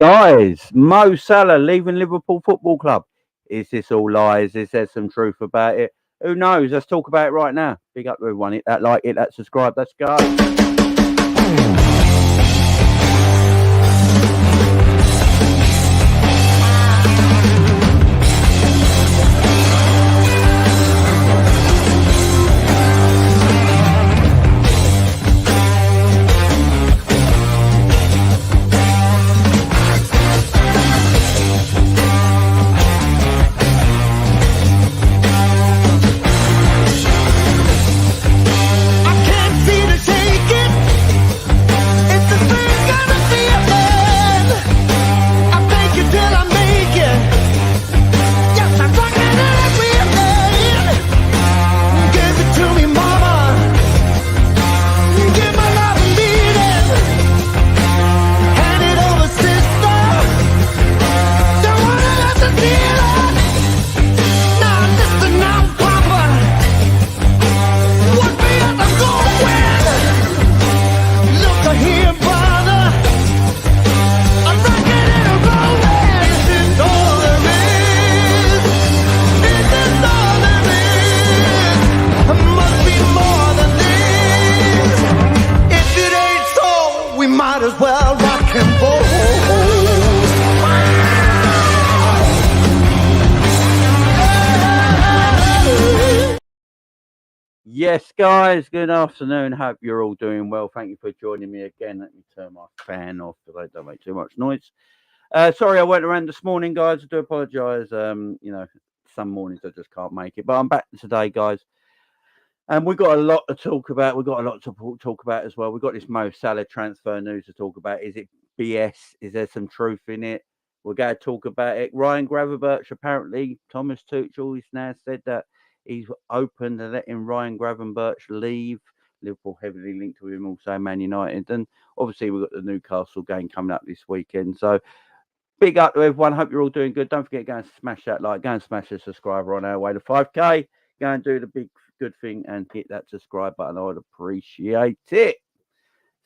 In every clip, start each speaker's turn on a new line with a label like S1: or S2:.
S1: Guys, Mo Salah leaving Liverpool Football Club. Is this all lies? Is there some truth about it? Who knows? Let's talk about it right now. Big up to everyone. Hit that like, hit that subscribe. Let's go. Yes, guys, good afternoon. Hope you're all doing well. Thank you for joining me again. Let me turn my fan off because I don't make too much noise. Sorry, I went around this morning, guys. I do apologise. Some mornings I just can't make it, but I'm back today, guys. And we've got a lot to talk about. We've got a lot to talk about as well. We've got this Mo Salah transfer news to talk about. Is it BS? Is there some truth in it? We're going to talk about it. Ryan Gravenberch, apparently, Thomas Tuchel has now said that he's open to letting Ryan Gravenberch leave. Liverpool heavily linked with him, also Man United. And obviously, we've got the Newcastle game coming up this weekend. So, big up to everyone. Hope you're all doing good. Don't forget, go and smash that like. Go and smash the subscriber on our way to 5K. Go and do the big good thing and hit that subscribe button. I would appreciate it.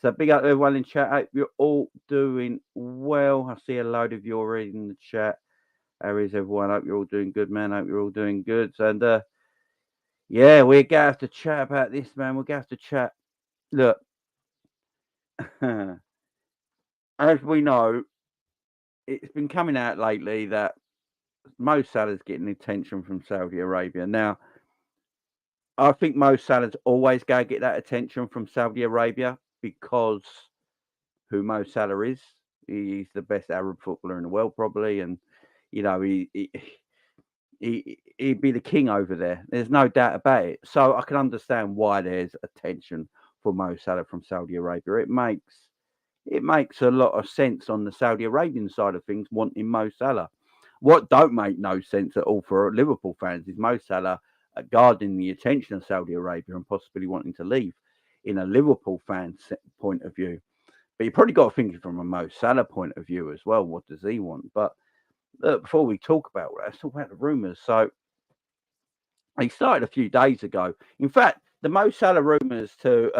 S1: So, big up to everyone in chat. Hope you're all doing well. I see a load of you already in the chat. How is everyone? Hope you're all doing good, man. Hope you're all doing good. And, yeah, we're going to have to chat about this, man. We're going to have to chat. Look, as we know, it's been coming out lately that Mo Salah's getting attention from Saudi Arabia. Now, I think Mo Salah's always going to get that attention from Saudi Arabia because who Mo Salah is. He's the best Arab footballer in the world, probably. And, you know, he'd be the king over there. There's no doubt about it. So I can understand why there's attention for Mo Salah from Saudi Arabia. It makes a lot of sense on the Saudi Arabian side of things, wanting Mo Salah. What don't make no sense at all for Liverpool fans is Mo Salah guarding the attention of Saudi Arabia and possibly wanting to leave in a Liverpool fan's point of view. But you probably got to think from a Mo Salah point of view as well. What does he want? But before we talk about that, let's talk about the rumours. So they started a few days ago. In fact, the Mo Salah rumours started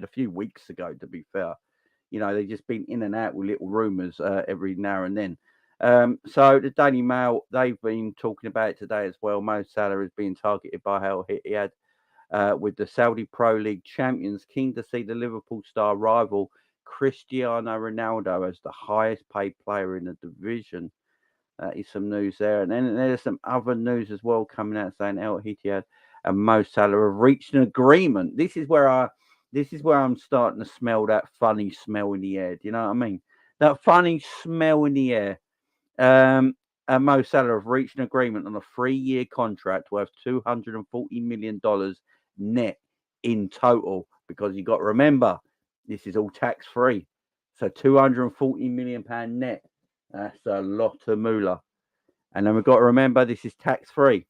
S1: a few weeks ago. To be fair, you know, they've just been in and out with little rumours every now and then. So the Daily Mail, they've been talking about it today as well. Mo Salah is being targeted by Al-Ittihad with the Saudi Pro League champions, keen to see the Liverpool star rival Cristiano Ronaldo as the highest paid player in the division. That is some news there. And then there's some other news as well coming out saying Al-Ittihad and Mo Salah have reached an agreement. This is where I'm starting to smell that funny smell in the air. Do you know what I mean? That funny smell in the air. And Mo Salah have reached an agreement on a 3-year contract worth $240 million net in total. Because you got to remember, this is all tax free. So £240 million net. That's a lot of moolah. And then we've got to remember this is tax free.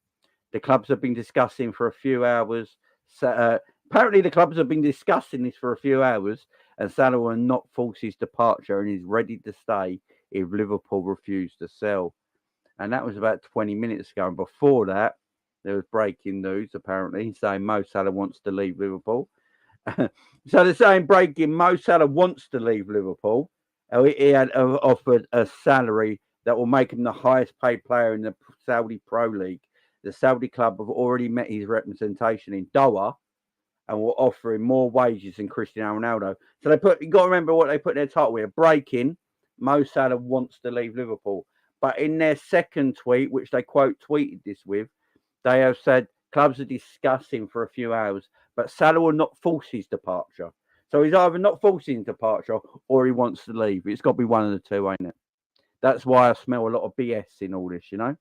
S1: The clubs have been discussing for a few hours. Apparently, the clubs have been discussing this for a few hours, and Salah will not force his departure and is ready to stay if Liverpool refuse to sell. And that was about 20 minutes ago. And before that, there was breaking news, apparently, saying Mo Salah wants to leave Liverpool. So they're saying breaking, Mo Salah wants to leave Liverpool. He had offered a salary that will make him the highest paid player in the Saudi Pro League. The Saudi club have already met his representation in Doha and will offer him more wages than Cristiano Ronaldo. So you got to remember what they put their title with. Breaking, Mo Salah wants to leave Liverpool. But in their second tweet, which they quote tweeted this with, they have said clubs are discussing for a few hours, but Salah will not force his departure. So he's either not forcing his departure or he wants to leave. It's got to be one of the two, ain't it? That's why I smell a lot of BS in all this, you know?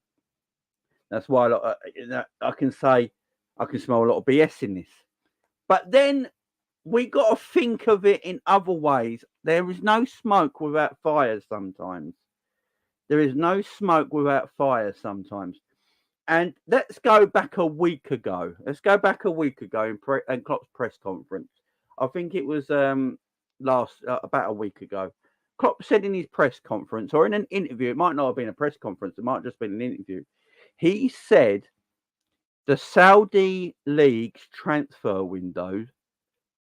S1: That's why I can say I can smell a lot of BS in this. But then we got to think of it in other ways. There is no smoke without fire sometimes. There is no smoke without fire sometimes. And let's go back a week ago. Let's go back a week ago in Klopp's press conference. I think it was about a week ago. Klopp said in his press conference or in an interview, it might not have been a press conference, it might have just been an interview. He said the Saudi League's transfer window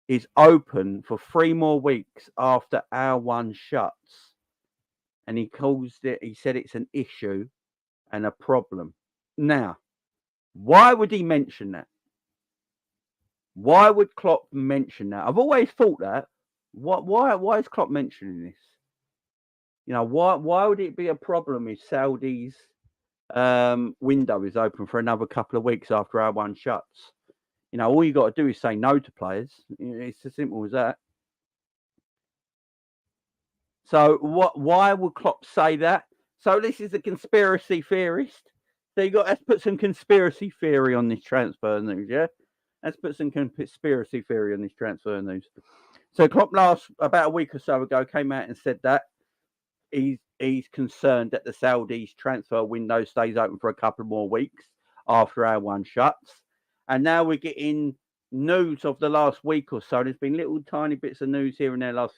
S1: is open for 3 more weeks after our one shuts. And he said it's an issue and a problem. Now, why would he mention that? Why would Klopp mention that? I've always thought that. Why is Klopp mentioning this? You know, why would it be a problem if Saudi's window is open for another couple of weeks after our one shuts? You know, all you got to do is say no to players. It's as simple as that. So why would Klopp say that? So this is a conspiracy theorist. So let's put some conspiracy theory on this transfer news, yeah? Let's put some conspiracy theory on this transfer news. So Klopp about a week or so ago came out and said that he's concerned that the Saudis transfer window stays open for a couple more weeks after our one shuts. And now we're getting news of the last week or so. There's been little tiny bits of news here and there last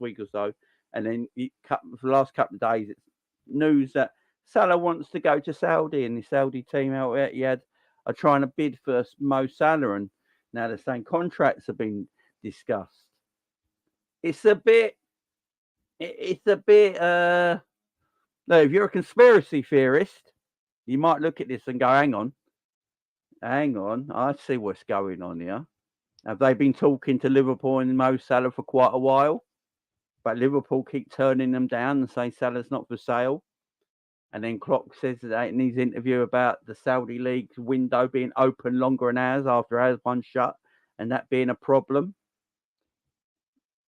S1: week or so. And then for the last couple of days, it's news that Salah wants to go to Saudi, and the Saudi team out at Al-Ittihad are trying to bid for Mo Salah, and now the same contracts have been discussed. It's a bit. Look, if you're a conspiracy theorist, you might look at this and go, hang on, I see what's going on here. Have they been talking to Liverpool and Mo Salah for quite a while? But Liverpool keep turning them down and say Salah's not for sale. And then Klopp says that in his interview about the Saudi League's window being open longer than ours after ours one shut, and that being a problem.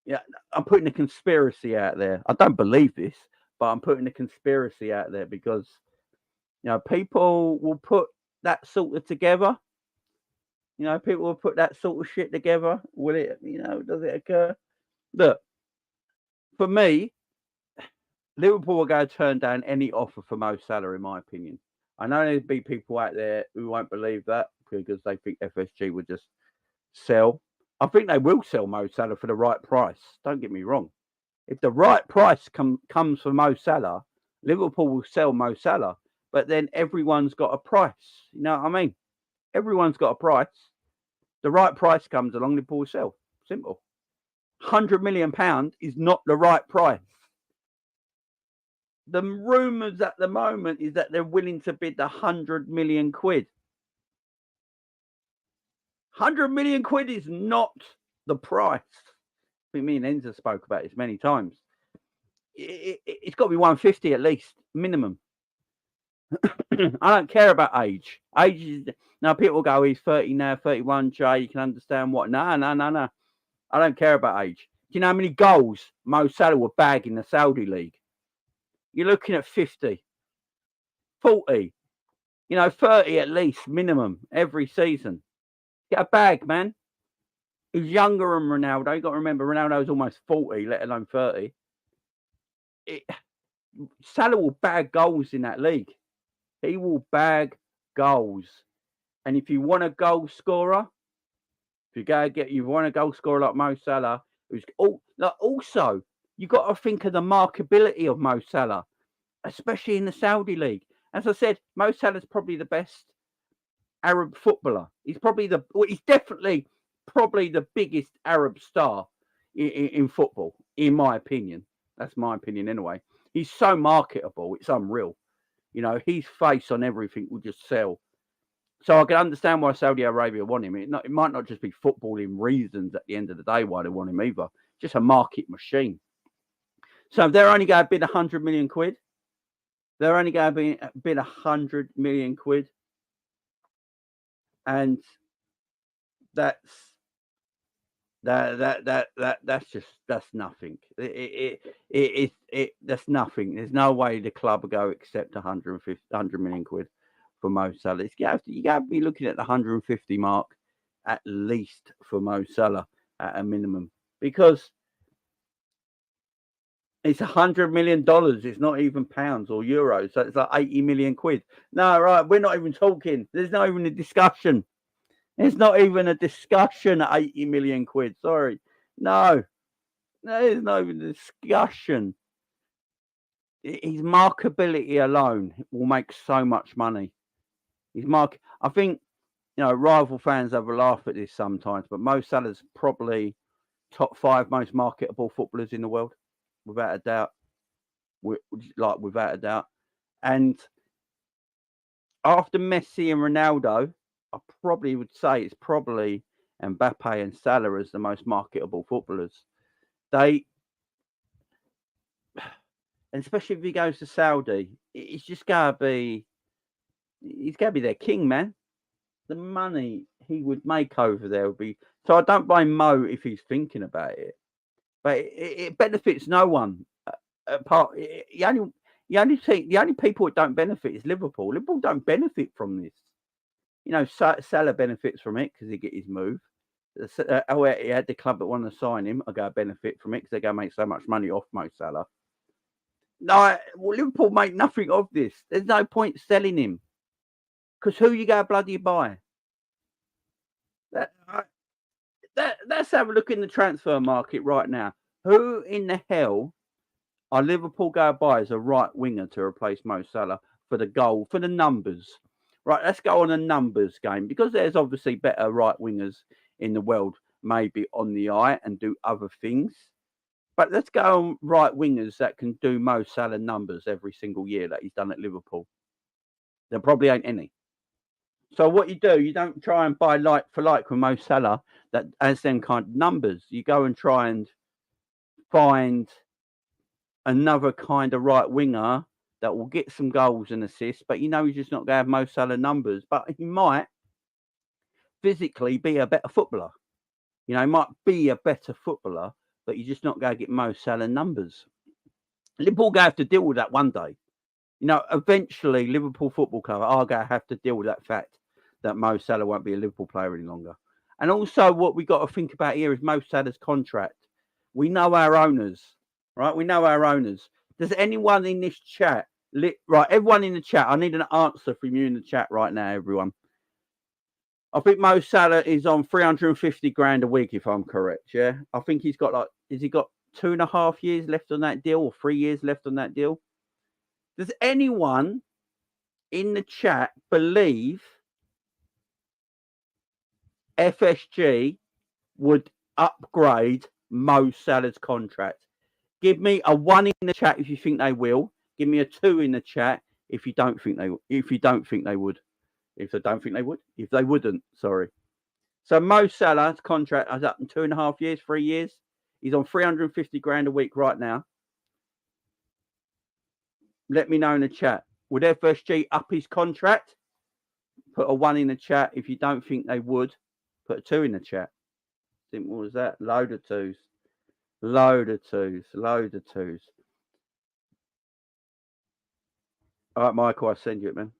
S1: Yeah, I'm putting a conspiracy out there. I don't believe this, but I'm putting a conspiracy out there because, you know, people will put that sort of together. You know, people will put that sort of shit together. Will it, does it occur? Look, for me, Liverpool are going to turn down any offer for Mo Salah, in my opinion. I know there'll be people out there who won't believe that because they think FSG would just sell. I think they will sell Mo Salah for the right price. Don't get me wrong. If the right price comes for Mo Salah, Liverpool will sell Mo Salah. But then everyone's got a price. You know what I mean? Everyone's got a price. The right price comes along, Liverpool will sell. Simple. £100 million is not the right price. The rumours at the moment is that they're willing to bid 100 million quid. 100 million quid is not the price. I think me and Enza spoke about this many times. It's got to be 150 at least, minimum. I don't care about age. Age is... Now, people go, he's 30 now, 31, Jay, you can understand what. No. I don't care about age. Do you know how many goals Mo Salah will bag in the Saudi League? You're looking at 50, 40, 30 at least, minimum, every season. Get a bag, man. He's younger than Ronaldo. You've got to remember, Ronaldo's almost 40, let alone 30. Salah will bag goals in that league. He will bag goals. And if you want a goal scorer, you want a goal scorer like Mo Salah, also, you've got to think of the markability of Mo Salah, especially in the Saudi League. As I said, Mo Salah's probably the best Arab footballer. He's definitely probably the biggest Arab star in football, in my opinion. That's my opinion anyway. He's so marketable, it's unreal. You know, his face on everything will just sell. So I can understand why Saudi Arabia want him. It might not just be footballing reasons at the end of the day why they want him either. Just a market machine. So if they're only going to bid 100 million quid, they're only going to bid 100 million quid, and that's nothing. That's nothing. There's no way the club will go accept 100 million quid for Mo Salah. You got to be looking at the 150 mark at least for Mo Salah at a minimum, because it's $100 million. It's not even pounds or euros. So it's like 80 million quid. No, right. We're not even talking. There's not even a discussion. It's not even a discussion at 80 million quid. Sorry. No, there's not even a discussion. His markability alone will make so much money. I think, you know, rival fans have a laugh at this sometimes, but Mo Salah's probably top 5 most marketable footballers in the world, without a doubt. Without a doubt. And after Messi and Ronaldo, I probably would say it's probably Mbappe and Salah as the most marketable footballers. And especially if he goes to Saudi, he's going to be their king, man. The money he would make over there would be. So I don't blame Mo if he's thinking about it, but it benefits no one. The only people that don't benefit is Liverpool. Liverpool don't benefit from this. You know, Salah benefits from it because he get his move. He had the club that want to sign him. I go benefit from it because they're going to make so much money off Mo Salah. No, Liverpool make nothing of this. There's no point selling him, because who you go bloody buy? Let's have a look in the transfer market right now. Who in the hell are Liverpool go buy as a right winger to replace Mo Salah for the goal, for the numbers? Right, let's go on a numbers game, because there's obviously better right wingers in the world, maybe on the eye and do other things. But let's go on right wingers that can do Mo Salah numbers every single year that he's done at Liverpool. There probably ain't any. So what you do, you don't try and buy like for like with Mo Salah that has them kind of numbers. You go and try and find another kind of right winger that will get some goals and assists, but you know he's just not going to have Mo Salah numbers. But he might physically be a better footballer. You know, he might be a better footballer, but you're just not going to get Mo Salah numbers. Liverpool going to have to deal with that one day. You know, eventually Liverpool Football Club are going to have to deal with that fact that Mo Salah won't be a Liverpool player any longer. And also what we got to think about here is Mo Salah's contract. We know our owners, right? We know our owners. Does anyone in this chat, right, everyone in the chat, I need an answer from you in the chat right now, everyone. I think Mo Salah is on 350 grand a week, if I'm correct, yeah? I think he's got has he got 2.5 years left on that deal, or 3 years left on that deal? Does anyone in the chat believe FSG would upgrade Mo Salah's contract? Give me a 1 in the chat if you think they will. Give me a 2 in the chat if you don't think they would. If they don't think they would. If they wouldn't, sorry. So Mo Salah's contract is up in 2.5 years, 3 years. He's on 350 grand a week right now. Let me know in the chat. Would FSG up his contract? Put a 1 in the chat. If you don't think they would, put a 2 in the chat. Simple as that. Load of 2s. Load of 2s. Load of 2s. All right, Michael, I'll send you it, man.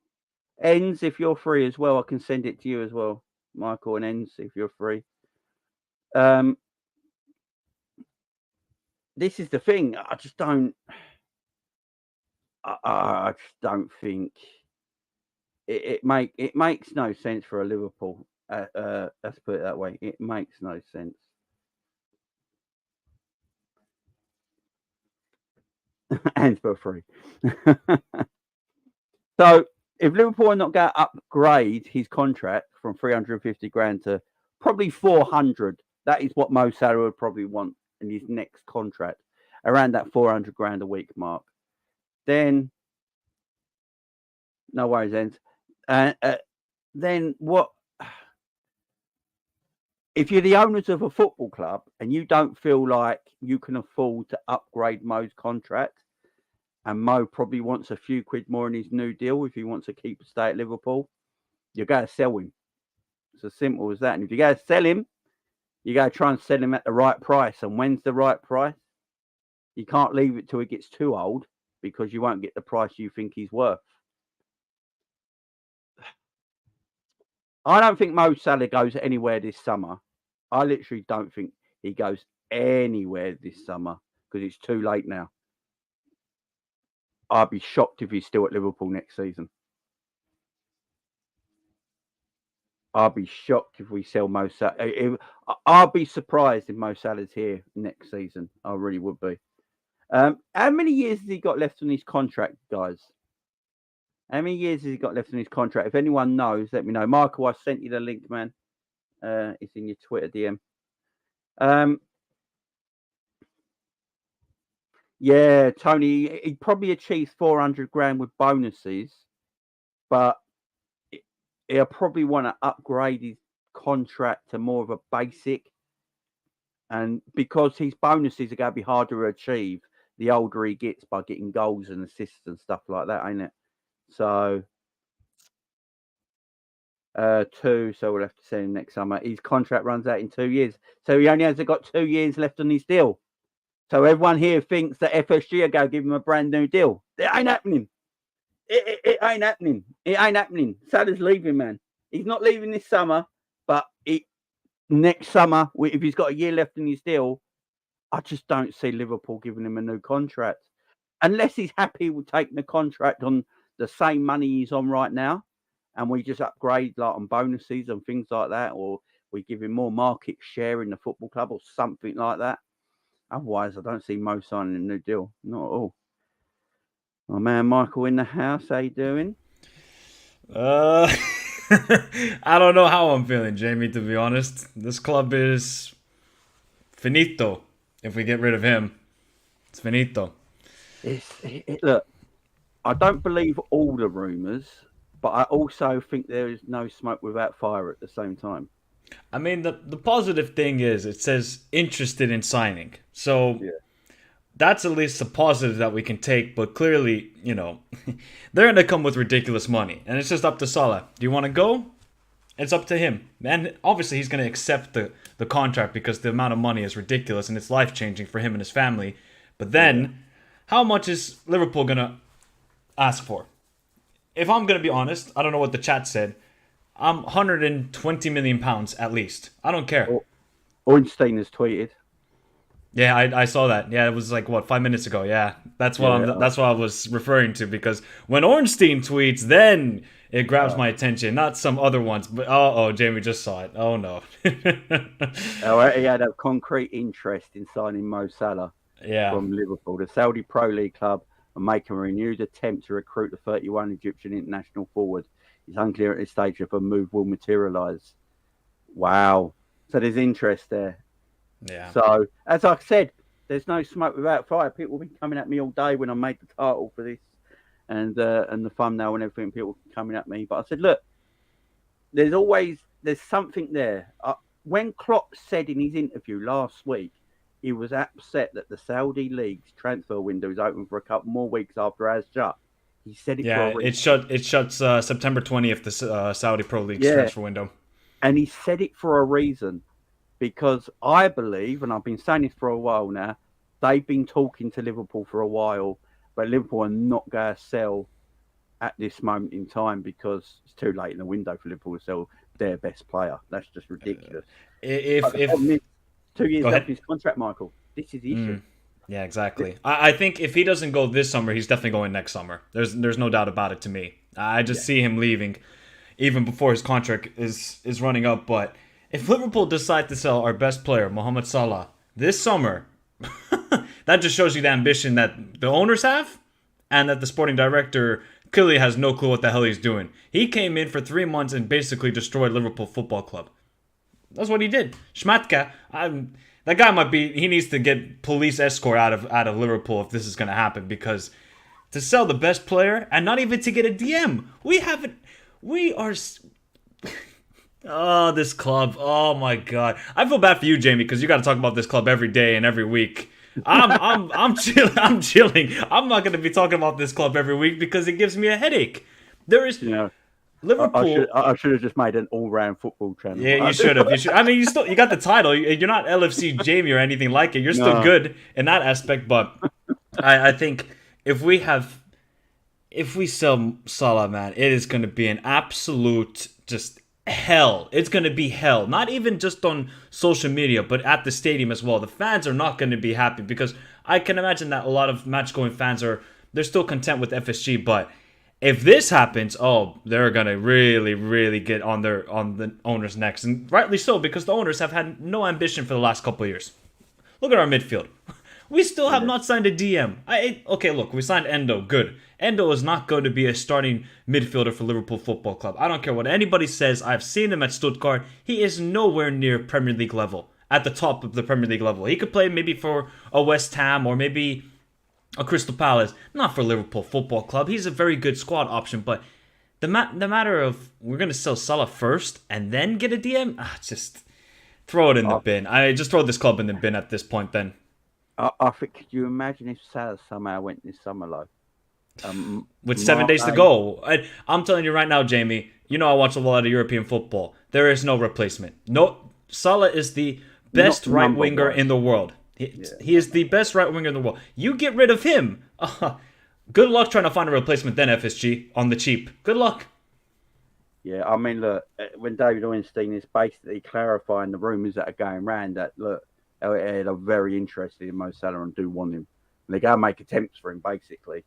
S1: Ends, if you're free as well, I can send it to you as well. Michael, and Ends, if you're free. This is the thing. I just don't think it makes no sense for a Liverpool. Let's put it that way. It makes no sense. And for free. So if Liverpool are not going to upgrade his contract from 350 grand to probably 400, that is what Mo Salah would probably want in his next contract. around that 400 grand a week mark, then no worries, ends. Then what? If you're the owners of a football club and you don't feel like you can afford to upgrade Mo's contract, and Mo probably wants a few quid more in his new deal if he wants to keep stay at Liverpool, you got to sell him. It's as simple as that. And if you go to sell him, you got to try and sell him at the right price. And when's the right price? You can't leave it till he gets too old because you won't get the price you think he's worth. I don't think Mo Salah goes anywhere this summer. I literally don't think he goes anywhere this summer because it's too late now. I'd be shocked if he's still at Liverpool next season. I'll be shocked if we sell Mo Salah. I'll be surprised if Mo Salah's here next season. I really would be. How many years has he got left on his contract, guys? How many years has he got left on his contract? If anyone knows, let me know. Michael, I sent you the link, man. It's in your Twitter DM. Yeah, Tony, he probably achieved 400 grand with bonuses, but he'll probably want to upgrade his contract to more of a basic. And because his bonuses are going to be harder to achieve the older he gets by getting goals and assists and stuff like that, ain't it? So, 2, so we'll have to see him next summer. His contract runs out in 2 years. So he only has got 2 years left on his deal. So everyone here thinks that FSG are going to give him a brand new deal. It ain't happening. It ain't happening. It ain't happening. Salah's leaving, man. He's not leaving this summer, but next summer, if he's got a year left in his deal, I just don't see Liverpool giving him a new contract. Unless he's happy with taking the contract on the same money he's on right now, and we just upgrade like on bonuses and things like that, or we give him more market share in the football club or something like that. Otherwise, I don't see Mo signing a new deal. Not at all. My man Michael in the house, how you doing?
S2: I don't know how I'm feeling, Jamie, to be honest. This club is finito. If we get rid of him, it's finito.
S1: Look, I don't believe all the rumours, but I also think there is no smoke without fire at the same time.
S2: I mean, the positive thing is it says interested in signing. So that's at least a positive that we can take. But clearly, they're going to come with ridiculous money. And it's just up to Salah. Do you want to go? It's up to him. And obviously, he's going to accept the contract because the amount of money is ridiculous and it's life-changing for him and his family. But then, how much is Liverpool going to ask for? If I'm going to be honest, I don't know what the chat said. I'm 120 million pounds at least. I don't care.
S1: Ornstein has tweeted.
S2: Yeah, I saw that. Yeah, it was like 5 minutes ago. Yeah, that's what that's what I was referring to, because when Ornstein tweets, then it grabs my attention, not some other ones. But Jamie just saw it. Oh no.
S1: He had a concrete interest in signing Mo Salah from Liverpool. The Saudi Pro League club are making a renewed attempt to recruit the 31 Egyptian international forward. It's unclear at this stage if a move will materialise. Wow. So there's interest there.
S2: Yeah.
S1: So, as I said, there's no smoke without fire. People have been coming at me all day when I made the title for this and the thumbnail and everything. People coming at me. But I said, look, there's something there. When Klopp said in his interview last week, he was upset that the Saudi League's transfer window is open for a couple more weeks after it has shut. He said it for a reason.
S2: It shuts September 20th, the Saudi Pro League's transfer window.
S1: And he said it for a reason, because I believe, and I've been saying this for a while now, they've been talking to Liverpool for a while, but Liverpool are not going to sell at this moment in time because it's too late in the window for Liverpool to sell their best player. That's just ridiculous.
S2: If
S1: 2 years left his contract, Michael. This is the issue.
S2: Yeah, exactly. I think if he doesn't go this summer, he's definitely going next summer. There's no doubt about it to me. I just see him leaving even before his contract is running up. But if Liverpool decide to sell our best player, Mohamed Salah, this summer, that just shows you the ambition that the owners have and that the sporting director clearly has no clue what the hell he's doing. He came in for 3 months and basically destroyed Liverpool Football Club. That's what he did. Schmatka, That guy might be. He needs to get police escort out of Liverpool if this is going to happen, because to sell the best player and not even to get a DM, we haven't. We are. Oh, this club. Oh my god. I feel bad for you, Jamie, because you got to talk about this club every day and every week. I'm chilling. I'm chilling. I'm not going to be talking about this club every week because it gives me a headache. There is. Liverpool.
S1: I should have just made an all-round football channel.
S2: Yeah, you should have. I mean, you got the title. You're not LFC Jamie or anything like it. You're still good in that aspect. But I think if we sell Salah, man, it is going to be an absolute just hell. It's going to be hell. Not even just on social media, but at the stadium as well. The fans are not going to be happy, because I can imagine that a lot of match-going fans they're still content with FSG, but if this happens, they're gonna really, really get on the owners' necks, and rightly so, because the owners have had no ambition for the last couple of years. Look at our midfield; we still have not signed a DM. Okay, look, we signed Endo. Good. Endo is not going to be a starting midfielder for Liverpool Football Club. I don't care what anybody says. I've seen him at Stuttgart. He is nowhere near Premier League level, at the top of the Premier League level. He could play maybe for a West Ham or maybe a Crystal Palace, not for Liverpool Football Club. He's a very good squad option, but the matter of we're going to sell Salah first and then get a DM, just throw it in the bin. I just throw this club in the bin at this point then.
S1: I think, could you imagine if Salah somehow went this summer low?
S2: With 7 days to go. I'm telling you right now, Jamie, I watch a lot of European football. There is no replacement. No, Salah is the best right winger in the world. He is the best right winger in the world. You get rid of him. Good luck trying to find a replacement then, FSG, on the cheap. Good luck.
S1: Yeah, I mean, look, when David Ornstein is basically clarifying the rumours that are going around that, look, Al-Ittihad are very interested in Mo Salah and do want him. And they're going to make attempts for him, basically.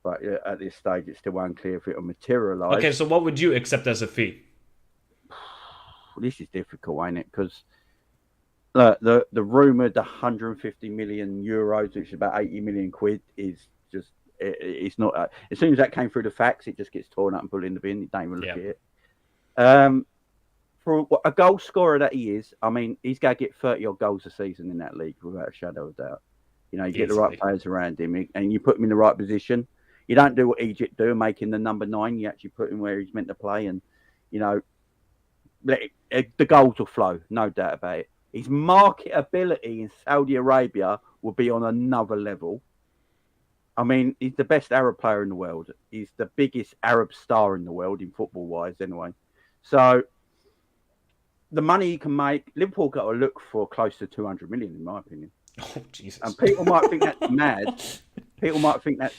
S1: But at this stage, it's still unclear if it will materialise.
S2: Okay, so what would you accept as a fee?
S1: This is difficult, ain't it? Because the rumoured 150 million euros, which is about 80 million quid, is just, it's not. As soon as that came through the facts, it just gets torn up and put in the bin. You don't even look at it. For a goal scorer that he is, I mean, he's going to get 30-odd goals a season in that league, without a shadow of doubt. You get the right players around him, and you put him in the right position. You don't do what Egypt do, making the number 9. You actually put him where he's meant to play, and, the goals will flow, no doubt about it. His marketability in Saudi Arabia will be on another level. I mean, he's the best Arab player in the world. He's the biggest Arab star in the world, in football-wise, anyway. So, the money he can make, Liverpool got to look for close to 200 million, in my opinion.
S2: Oh, Jesus.
S1: And people might think that's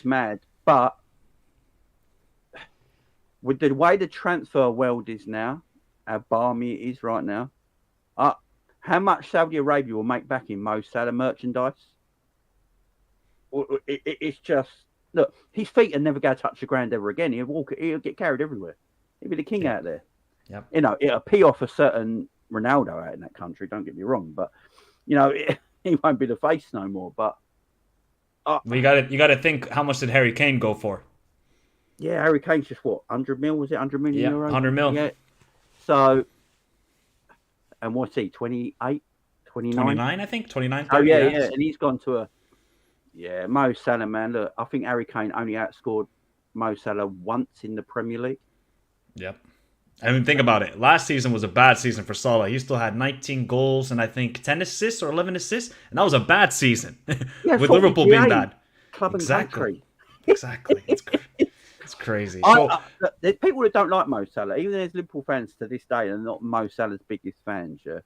S1: mad. But with the way the transfer world is now, how balmy it is right now, how much Saudi Arabia will make back in Mo Salah merchandise? It's just, look, his feet are never going to touch the ground ever again. He'll get carried everywhere. He'll be the king out there.
S2: Yep.
S1: It'll pee off a certain Ronaldo out in that country, don't get me wrong. But, he won't be the face no more. But
S2: you got to think, how much did Harry Kane go for?
S1: Yeah, Harry Kane's just what, 100 mil? Was it 100 million euros?
S2: 100 mil.
S1: Yeah. So, and what's he, 28, 29?
S2: 29, I think. 29, 30,
S1: Oh, yeah. And he's gone to Mo Salah, man. Look, I think Harry Kane only outscored Mo Salah once in the Premier League.
S2: Yep. I mean, think about it. Last season was a bad season for Salah. He still had 19 goals and I think 10 assists or 11 assists. And that was a bad season. With Liverpool being bad.
S1: Club and country.
S2: Exactly. It's crazy.
S1: There's people that don't like Mo Salah. Even there's Liverpool fans to this day and not Mo Salah's biggest fans. Yeah.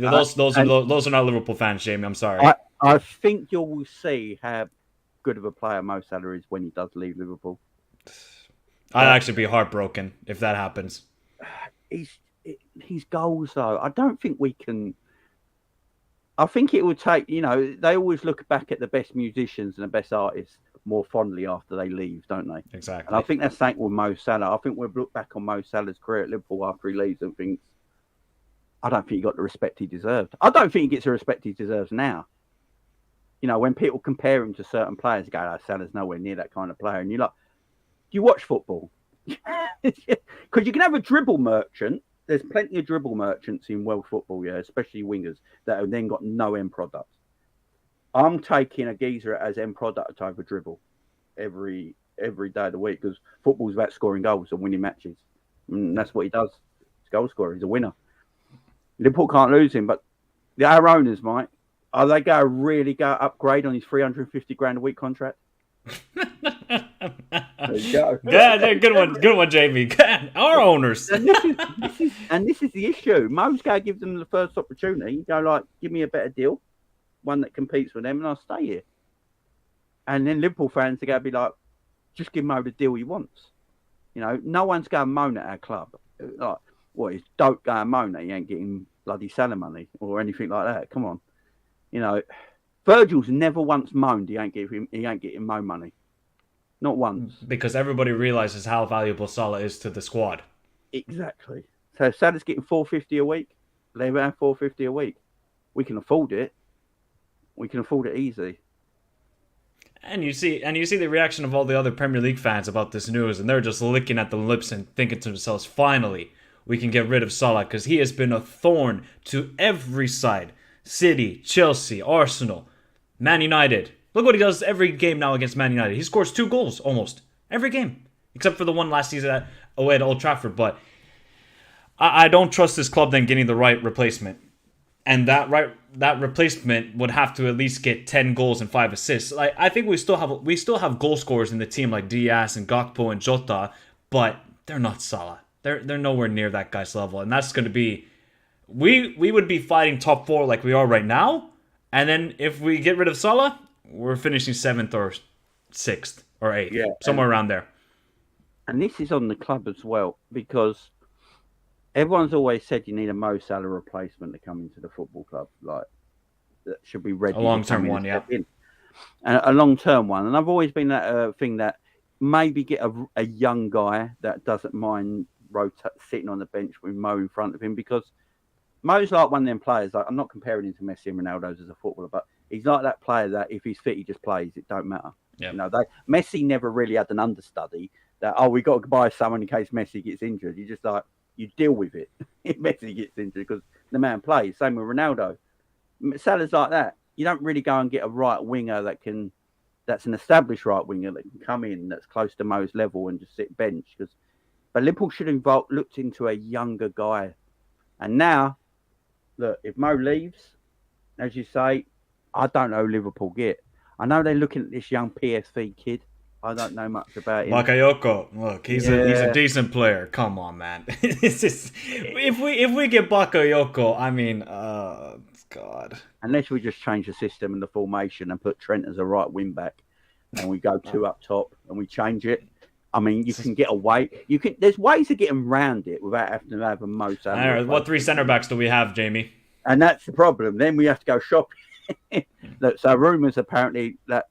S2: Those are not Liverpool fans, Jamie. I'm sorry.
S1: I think you will see how good of a player Mo Salah is when he does leave Liverpool.
S2: I'd actually be heartbroken if that happens.
S1: His goals, though, I don't think we can. I think it would take, they always look back at the best musicians and the best artists more fondly after they leave, don't they?
S2: Exactly.
S1: And I think that's something with Mo Salah. I think we'll look back on Mo Salah's career at Liverpool after he leaves and think, I don't think he got the respect he deserved. I don't think he gets the respect he deserves now. When people compare him to certain players, go, Salah's nowhere near that kind of player. And you're like, do you watch football? Because you can have a dribble merchant there's plenty of dribble merchants in world football, yeah, especially wingers that have then got no end product. I'm taking a geezer as end product over dribble every day of the week because football's about scoring goals and winning matches. And that's what he does. He's a goal scorer. He's a winner. Liverpool can't lose him, but our owners might. Are they going to really go upgrade on his 350 grand a week contract? There you go.
S2: Good one, Jamie. Our owners.
S1: And this is the issue. Mo's going to give them the first opportunity. Go like, give me a better deal, one that competes with them, and I'll stay here. And then Liverpool fans are going to be like, just give Mo the deal he wants. You know, no one's going to moan at our club. Like, what is dope going to moan that he ain't getting bloody Salah money or anything like that? Come on. You know, Virgil's never once moaned he ain't getting Mo money. Not once.
S2: Because everybody realizes how valuable Salah is to the squad.
S1: Exactly. So Salah's getting $450 a week. They're around $450 a week. We can afford it. We can afford it easy.
S2: And you see the reaction of all the other Premier League fans about this news, and they're just licking at the lips and thinking to themselves, finally, we can get rid of Salah, because he has been a thorn to every side. City, Chelsea, Arsenal, Man United. Look what he does every game now against Man United. He scores 2 goals almost every game, except for the one last season away at Old Trafford. But I don't trust this club then getting the right replacement. And that replacement would have to at least get 10 goals and 5 assists. Like, I think we still have goal scorers in the team like Diaz and Gakpo and Jota, but they're not Salah. They're nowhere near that guy's level, and that's going to be we would be fighting top 4 like we are right now, and then if we get rid of Salah, we're finishing 7th or 6th or 8th, somewhere around there.
S1: And this is on the club as well, because everyone's always said you need a Mo Salah replacement to come into the football club. Like, that should be ready.
S2: A long-term one, yeah.
S1: And a long-term one. And I've always been that thing that maybe get a young guy that doesn't mind sitting on the bench with Mo in front of him, because Mo's like one of them players. Like, I'm not comparing him to Messi and Ronaldo as a footballer, but he's like that player that if he's fit, he just plays. It don't matter.
S2: Yep.
S1: You know, Messi never really had an understudy that, we got to buy someone in case Messi gets injured. You just like, you deal with it if Messi gets injured because the man plays. Same with Ronaldo. Salah's like that. You don't really go and get a right winger that's an established right winger that can come in, that's close to Mo's level and just sit bench. But Liverpool should have looked into a younger guy. And now, look, if Mo leaves, as you say, I don't know who Liverpool get. I know they're looking at this young PSV kid. I don't know much about him.
S2: Bakayoko, look, he's a decent player. Come on, man. If we get Bakayoko, I mean, God. Unless
S1: we just change the system and the formation and put Trent as a right wing back, and we go 2 up top and we change it. I mean, you can get away. There's ways of getting around it without having to have a Mo Salah.
S2: All right, what 3 centre backs do we have, Jamie?
S1: And that's the problem. Then we have to go shopping. Look, so rumours apparently that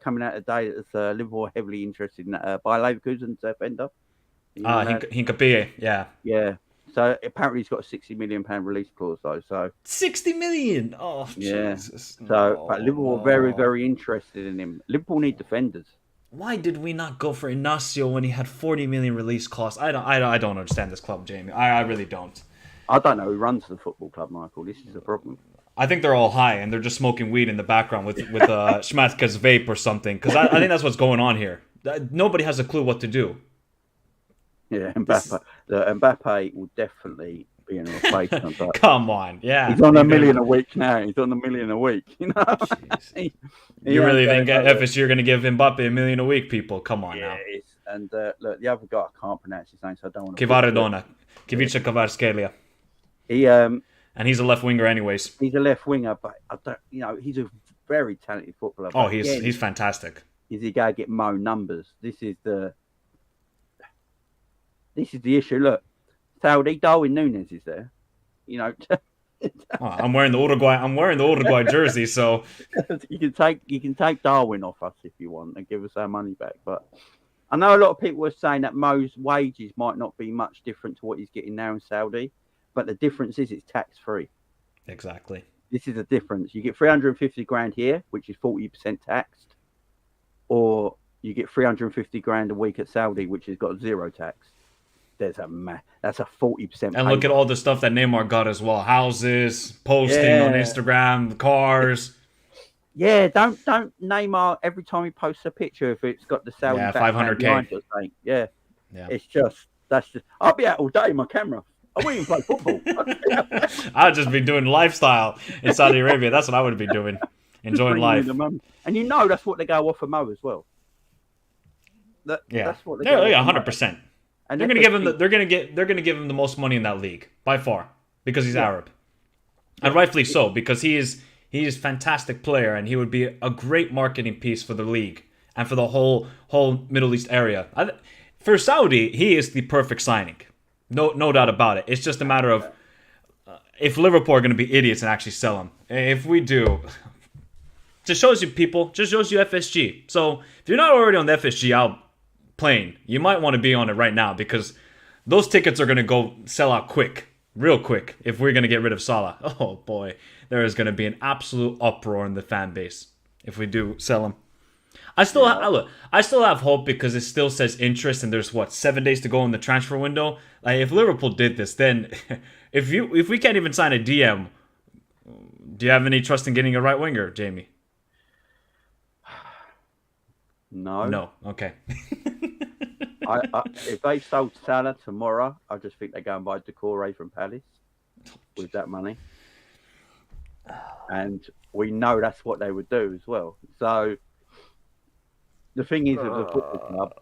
S1: coming out today that Liverpool heavily interested in by Leverkusen's defender.
S2: Hinkapie, yeah.
S1: Yeah. So apparently he's got a £60 million release clause though. So
S2: 60 million. Oh,
S1: yeah.
S2: Jesus.
S1: So, but Liverpool are very, very interested in him. Liverpool need defenders.
S2: Why did we not go for Inacio when he had 40 million release costs? I don't understand this club, Jamie. I really don't.
S1: I don't know who runs the football club, Michael. This is the problem.
S2: I think they're all high and they're just smoking weed in the background with Schmatka's vape or something. Because I think that's what's going on here. Nobody has a clue what to do.
S1: Yeah, Mbappe will definitely be in a replacement. But
S2: come on, yeah.
S1: He's on $1 million a week now. He's on $1 million a week. You know.
S2: You really think FSG are going to give Mbappe $1 million a week? People, come on now.
S1: And look, the other guy, I can't pronounce his name, so I don't want to.
S2: Kvaradona, Kivica Kvaratskhelia. And he's a left winger, anyways.
S1: He's a left winger, but I don't. You know, he's a very talented footballer.
S2: Oh, he's fantastic.
S1: Is he going to get Mo numbers? This is the issue. Look, Saudi Darwin Núñez is there. You know.
S2: I'm wearing the Uruguay jersey, so
S1: you can take Darwin off us if you want and give us our money back. But I know a lot of people were saying that Mo's wages might not be much different to what he's getting now in Saudi, but the difference is it's tax free.
S2: Exactly.
S1: This is the difference. You get 350 grand here, which is 40% taxed, or you get 350 grand a week at Saudi, which has got 0 tax. that's a 40%
S2: And look at all the stuff that Neymar got as well. Houses, posting on
S1: Yeah.
S2: Instagram, cars.
S1: Yeah, don't Neymar every time he posts a picture if it's got the Saudi
S2: Yeah,
S1: background
S2: 500K.
S1: behind it. Saying, yeah,
S2: Yeah.
S1: it's just that's just. I'll be out all day with my camera. I wouldn't even play football.
S2: I'd just be doing lifestyle in Saudi Arabia. That's what I would be doing.
S1: Just
S2: Enjoying
S1: bringing in
S2: life.
S1: the money, and you know that's what they go off for Mo as well.
S2: Yeah.
S1: That's what they go
S2: Yeah,
S1: off for Mo.
S2: 100%.
S1: And
S2: They're gonna give him the most money in that league by far because he's Arab, and rightfully so because he is a fantastic player and he would be a great marketing piece for the league and for the whole Middle East area. For Saudi, he is the perfect signing, no doubt about it. It's just a matter of if Liverpool are going to be idiots and actually sell him. If we do, just shows you FSG. So if you're not already on the FSG plane, you might want to be on it right now because those tickets are going to go sell out real quick if we're going to get rid of Salah. Oh boy, there is going to be an absolute uproar in the fan base if we do sell him. I still have hope because it still says interest and there's 7 days to go in the transfer window. Like if Liverpool did this, then if we can't even sign a DM, do you have any trust in getting a right winger, Jamie? No. Okay.
S1: If they sold Salah tomorrow, I just think they go and buy Decore from Palace with that money, and we know that's what they would do as well. So the thing is, with the football club,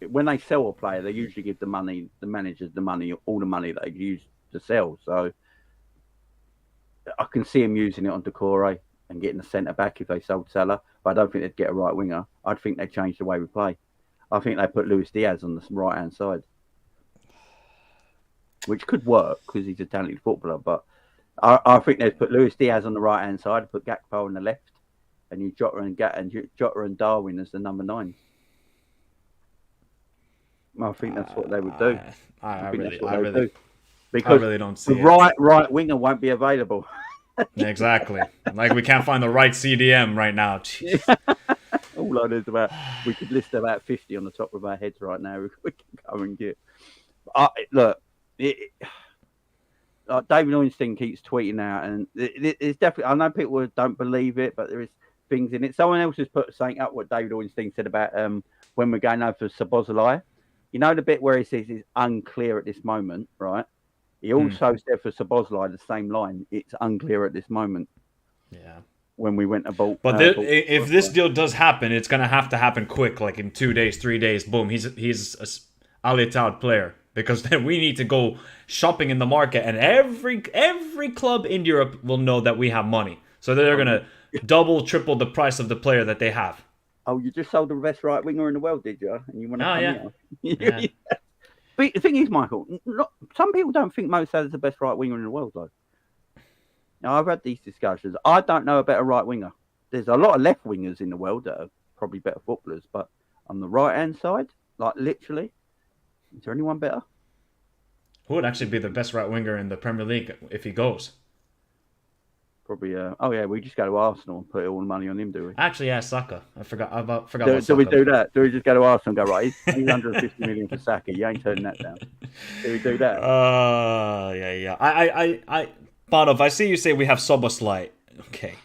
S1: when they sell a player, they usually give the managers the money, all the money that they use to sell. So I can see them using it on Decore and getting a centre back if they sold Salah, but I don't think they'd get a right winger. I'd think they'd change the way we play. I think they put Luis Diaz on the right hand side, which could work because he's a talented footballer. But I think they'd put Luis Diaz on the right hand side, put Gakpo on the left, and you Jota and Darwin as the number 9. I think that's what they would do.
S2: I really don't see
S1: the
S2: it.
S1: right winger won't be available.
S2: Exactly. Like we can't find the right CDM right now. Jeez.
S1: All I know is we could list about 50 on the top of our heads right now. We can go and get. David Ornstein keeps tweeting out, and it's definitely. I know people don't believe it, but there is things in it. Someone else has put something up what David Ornstein said about when we're going over for Szoboszlai. You know the bit where he says it's unclear at this moment, right? He also said for Szoboszlai the same line. It's unclear at this moment.
S2: Yeah.
S1: When we went about,
S2: but if this deal does happen, it's gonna have to happen quick, like in 2 days, 3 days. Boom, he's a Al-Ittihad player because then we need to go shopping in the market, and every club in Europe will know that we have money, so they're gonna double, triple the price of the player that they have.
S1: Oh, you just sold the best right winger in the world, did you? And you want to come here?
S2: Yeah.
S1: But the thing is, Michael, some people don't think Mo Salah is the best right winger in the world, though. Now, I've had these discussions. I don't know a better right winger. There's a lot of left wingers in the world that are probably better footballers, but on the right-hand side, like literally, is there anyone better?
S2: Who would actually be the best right winger in the Premier League if he goes?
S1: Probably. We just go to Arsenal and put all the money on him, do we?
S2: Actually, yeah, Saka. I forgot.
S1: Do we do that? Do we just go to Arsenal and go, right, he's 150 million for Saka? You ain't turning that down. Do we do that?
S2: Yeah. Panov, I see you say we have Szoboszlai. Okay.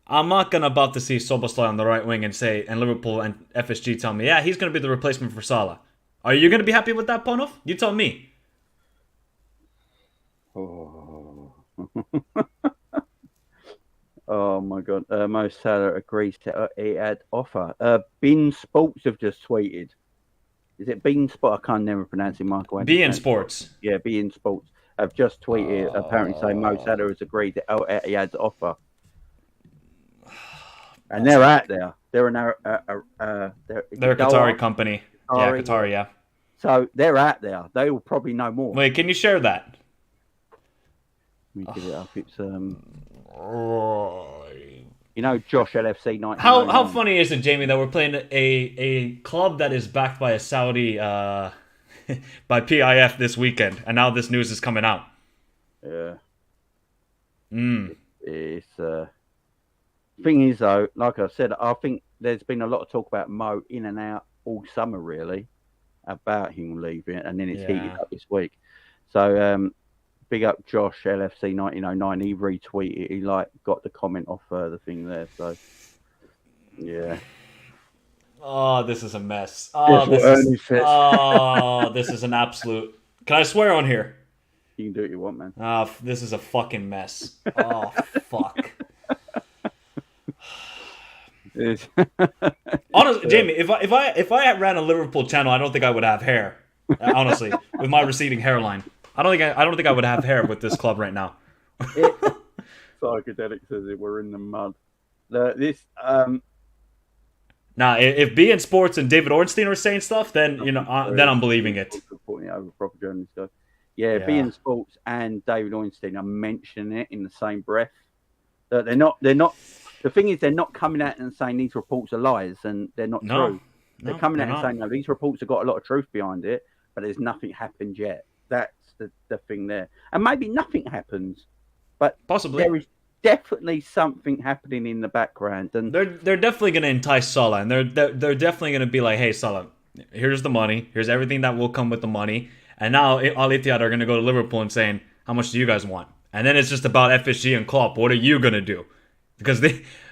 S2: I'm not about to see Szoboszlai on the right wing and Liverpool and FSG tell me, yeah, he's going to be the replacement for Salah. Are you going to be happy with that, Panov? You tell me.
S1: Oh. Oh my God. Mo Salah agrees to Al-Ittihad offer. Bean Sports have just tweeted. Is it Bean Sport? I can't never pronounce it, Michael.
S2: Bean Sports.
S1: Yeah, Bean Sports have just tweeted apparently saying Mo Salah has agreed to Al-Ittihad's offer. And they're out there. They're
S2: they're a Qatari company. Qatari, yeah.
S1: So they're out there. They will probably know more.
S2: Wait, can you share that?
S1: Let me get it up. It's Josh LFC 19.
S2: How funny is it, Jamie, that we're playing a club that is backed by a Saudi by PIF this weekend, and now this news is coming out.
S1: Yeah. It's thing is though, like I said, I think there's been a lot of talk about Mo in and out all summer really, about him leaving, and then it's heated
S2: Yeah.
S1: up this week. So big up Josh LFC 1909. He retweeted. He got the comment off the thing there. So yeah.
S2: Oh, this is a mess.
S1: That's what Ernie says.
S2: This is an absolute. Can I swear on here?
S1: You can do what you want, man.
S2: This is a fucking mess. Oh fuck. Honestly, Jamie, if I ran a Liverpool channel, I don't think I would have hair. Honestly, with my receding hairline, I don't think I would have hair with this club right now.
S1: Psychedelic says it. We're in the mud.
S2: Now, if BN Sports and David Ornstein are saying stuff, then then I'm believing it.
S1: Putting it over proper journalists. Yeah, BN Sports and David Ornstein are mentioning it in the same breath. They're not. The thing is, they're not coming out and saying these reports are lies and they're not true. They're coming out and saying, no, these reports have got a lot of truth behind it, but there's nothing happened yet. That's the thing there. And maybe nothing happens, but
S2: possibly
S1: there is definitely something happening in the background. And
S2: they're definitely going to entice Salah, and they're definitely going to be like, hey, Salah, here's the money. Here's everything that will come with the money. And now Al-Ittihad are going to go to Liverpool and saying, how much do you guys want? And then it's just about FSG and Klopp. What are you going to do? Because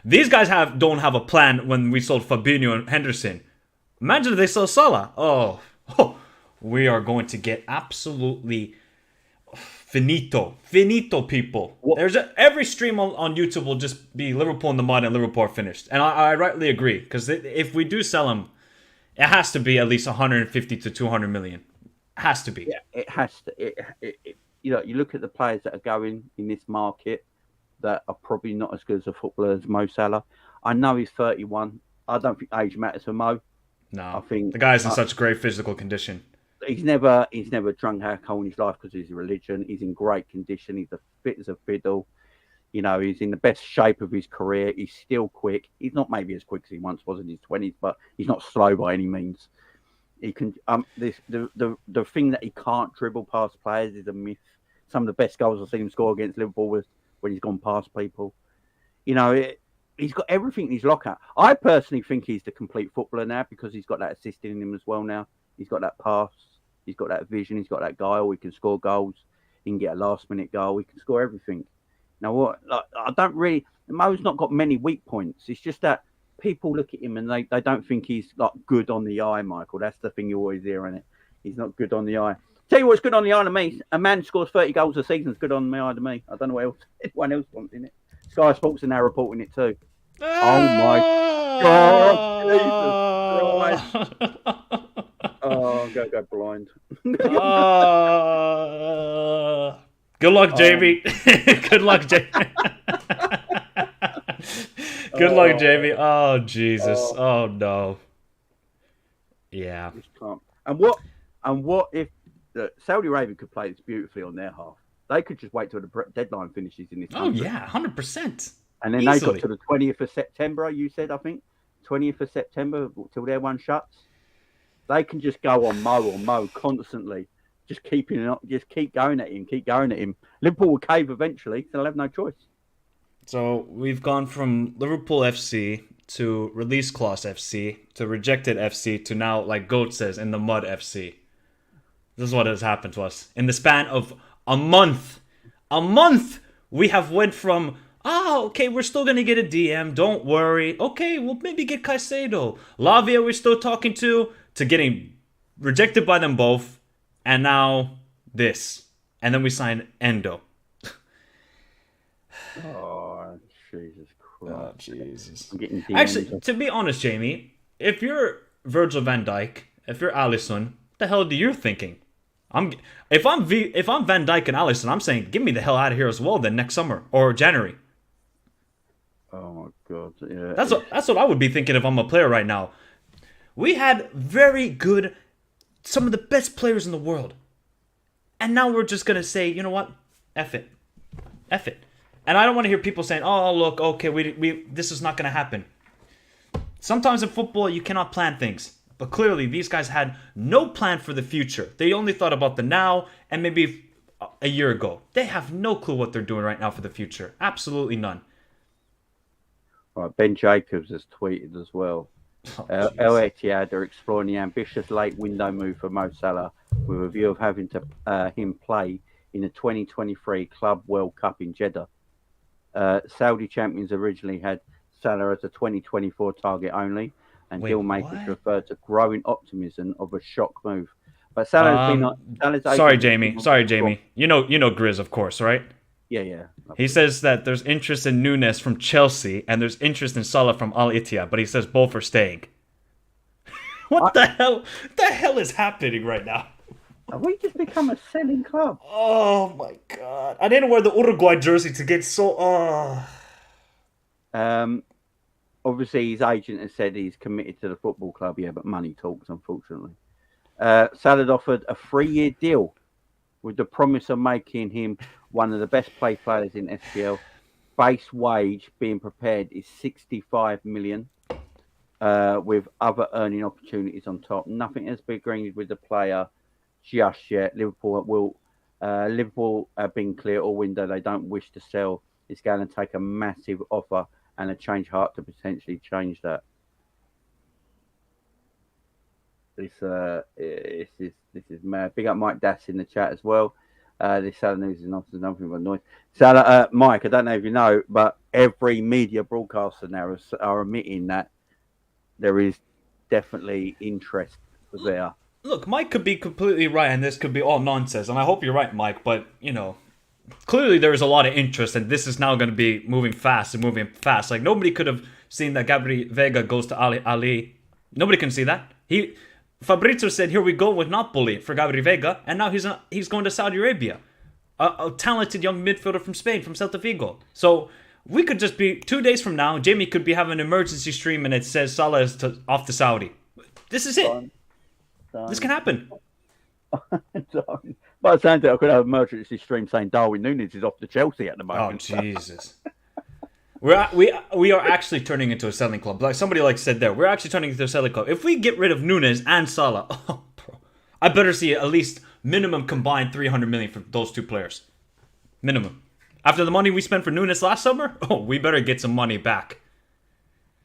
S2: these guys don't have a plan when we sold Fabinho and Henderson. Imagine if they sell Salah. Oh, we are going to get absolutely finito, people. What? Every stream on YouTube will just be Liverpool in the mud and Liverpool finished. And I rightly agree, because if we do sell him, it has to be at least 150 to 200 million. It has to be.
S1: Yeah, it has to. You look at the players that are going in this market that are probably not as good as a footballer as Mo Salah. I know he's 31. I don't think age matters for Mo.
S2: No,
S1: I think
S2: the guy's in such great physical condition.
S1: He's never drunk alcohol in his life because of his religion. He's in great condition. He's as fit as a fiddle. He's in the best shape of his career. He's still quick. He's not maybe as quick as he once was in his 20s, but he's not slow by any means. He can. The thing that he can't dribble past players is a myth. Some of the best goals I've seen him score against Liverpool was when he's gone past people. He's got everything in his locker. I personally think he's the complete footballer now because he's got that assist in him as well now. He's got that pass. He's got that vision. He's got that guile. He can score goals. He can get a last-minute goal. He can score everything. Now, I don't really... Mo's not got many weak points. It's just that people look at him and they don't think he's good on the eye, Michael. That's the thing you always hear, isn't it? He's not good on the eye. Tell you what's good on the eye to me. A man scores 30 goals a season is good on the eye to me. I don't know what else anyone else wants in it. Sky Sports are now reporting it too. Oh my God! Jesus Christ! Oh, I'm gonna go blind.
S2: Good luck, Jamie. Good luck, Jamie. Good luck, Jamie. Oh Jesus. Oh no. Yeah.
S1: And what if Saudi Arabia could play this beautifully on their half? They could just wait till the deadline finishes in this country.
S2: Oh yeah, 100%.
S1: And then they got to the 20th of September. You said, I think 20th of September till their one shuts. They can just go on Mo constantly, just keep going at him. Liverpool will cave eventually. They'll have no choice.
S2: So we've gone from Liverpool FC to Release Clause FC to Rejected FC to now, like Goat says, in the Mud FC. This is what has happened to us in the span of a month. We have went from okay, we're still gonna get a DM. Don't worry. Okay, we'll maybe get Caicedo. Lavia, we're still talking to getting rejected by them both, and now this, and then we sign Endo.
S1: Oh, Jesus Christ!
S2: Oh, Jesus.
S1: I'm getting
S2: Actually, to be honest, Jamie, if you're Virgil van Dijk, if you're Alisson, what the hell are you thinking? If I'm Van Dijk and Alisson, I'm saying get me the hell out of here as well. Then next summer or January.
S1: Oh my God! Yeah,
S2: that's what I would be thinking if I'm a player right now. We had some of the best players in the world, and now we're just gonna say, you know what, F it. And I don't want to hear people saying, "Oh, look, okay, we this is not gonna happen." Sometimes in football, you cannot plan things. But clearly, these guys had no plan for the future. They only thought about the now and maybe a year ago. They have no clue what they're doing right now for the future. Absolutely none.
S1: Right, Ben Jacobs has tweeted as well.
S2: Oh, jeez.
S1: Al-Ittihad are exploring the ambitious late window move for Mo Salah with a view of having him play in the 2023 Club World Cup in Jeddah. Saudi champions originally had Salah as a 2024 target only, and
S2: Wait,
S1: deal makers
S2: what?
S1: referred to growing optimism of a shock move. But Salah's
S2: Sorry,
S1: agent has been
S2: Jamie.
S1: on.
S2: Sorry,
S1: Go on.
S2: Jamie. You know Grizz, of course, right?
S1: Yeah, yeah.
S2: He says that there's interest in Nunes from Chelsea and there's interest in Salah from Al-Ittihad, but he says both are staying.
S1: I,
S2: What the hell? What the hell is happening right now?
S1: have we just become a selling club?
S2: Oh my god! I didn't wear the Uruguay jersey to get so. Oh.
S1: Um, Obviously, his agent has said he's committed to the football club. Yeah, but money talks, unfortunately. Salah offered a 3-year deal with the promise of making him one of the best players in SPL. Base wage being prepared is 65 million, with other earning opportunities on top. Nothing has been agreed with the player just yet. Liverpool have been clear all window they don't wish to sell. It's going to take a massive offer and a change heart to potentially change that. This is mad. Big up Mike Das in the chat as well. This Salah news is nothing but noise. Salah, Mike, I don't know if you know, but every media broadcaster now are admitting that there is definitely interest there.
S2: Look, Mike could be completely right, and this could be all nonsense. And I hope you're right, Mike. But clearly there is a lot of interest, and this is now going to be moving fast and moving fast. Like nobody could have seen that Gabri Vega goes to Ali. Nobody can see that. Fabrizio said, "Here we go with Napoli for Gabri Vega," and now he's going to Saudi Arabia. A talented young midfielder from Spain, from Celta Vigo. So we could just be 2 days from now. Jamie could be having an emergency stream, and it says Salah is off to Saudi. This is it. Done. This can happen.
S1: By the sound of it, I could have an emergency stream saying Darwin Núñez is off to Chelsea at the moment.
S2: Oh Jesus. We are actually turning into a selling club. Like somebody said there, we're actually turning into a selling club. If we get rid of Núñez and Salah, bro, I better see at least minimum combined 300 million for those two players. Minimum. After the money we spent for Núñez last summer, we better get some money back.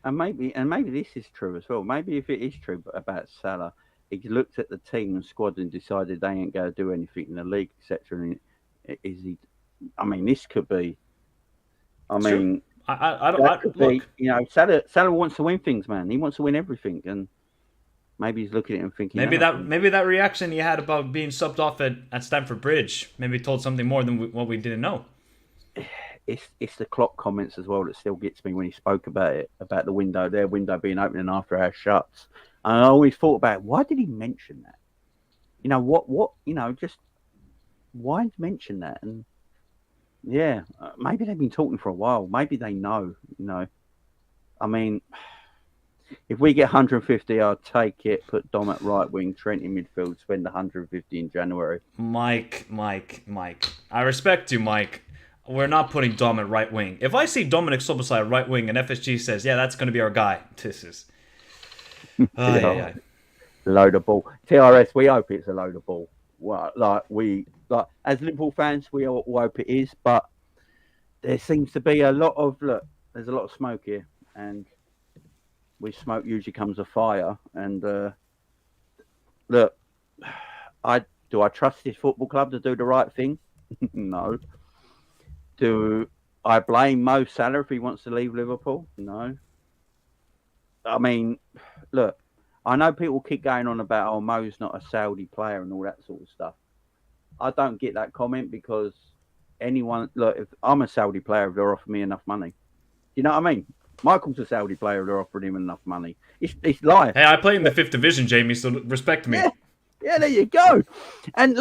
S1: And maybe this is true as well. Maybe if it is true about Salah, he looked at the team and squad and decided they ain't going to do anything in the league, etc. And is he? I mean, this could be. I mean.
S2: I don't look.
S1: Salah wants to win things, man. He wants to win everything, and maybe he's looking at it and thinking.
S2: Maybe that reaction he had about being subbed off at Stamford Bridge maybe told something more than what we didn't know.
S1: It's the Klopp comments as well that still gets me when he spoke about it, about their window being open and after hours shuts. And I always thought about why did he mention that? Just why mention that? And yeah, maybe they've been talking for a while. Maybe they know, I mean, if we get 150, I'll take it. Put Dom at right wing, Trent in midfield, spend 150 in January.
S2: Mike. I respect you, Mike. We're not putting Dom at right wing. If I see Dominic Szoboszlai at right wing and FSG says, yeah, that's going to be our guy, this is...
S1: Load of ball. TRS, we hope it's a load of ball. Well, as Liverpool fans, we all hope it is, but there seems to be there's a lot of smoke here, and with smoke usually comes a fire. And do I trust this football club to do the right thing? No. Do I blame Mo Salah if he wants to leave Liverpool? No. I mean, look, I know people keep going on about, Mo's not a Saudi player and all that sort of stuff. I don't get that comment because if I'm a Saudi player, if they're offering me enough money. You know what I mean? Michael's a Saudi player, if they're offering him enough money. It's life.
S2: Hey, I play in the 5th division, Jamie, so respect me.
S1: Yeah, there you go. And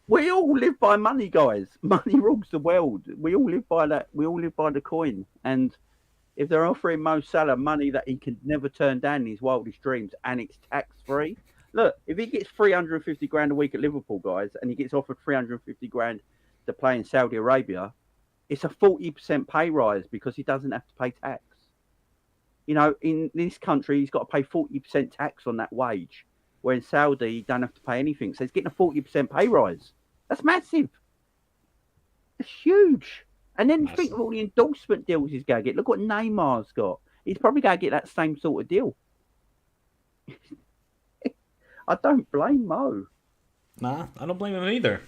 S1: we all live by money, guys. Money rules the world. We all live by that. We all live by the coin. And if they're offering Mo Salah money that he could never turn down in his wildest dreams and it's tax-free, look, if he gets 350 grand a week at Liverpool, guys, and he gets offered 350 grand to play in Saudi Arabia, it's a 40% pay rise because he doesn't have to pay tax. In this country, he's got to pay 40% tax on that wage, where in Saudi, you don't have to pay anything. So he's getting a 40% pay rise. That's massive. It's huge. And then think of all the endorsement deals he's going to get. Look what Neymar's got. he's probably going to get that same sort of deal. I don't blame Mo.
S2: Nah, I don't blame him either.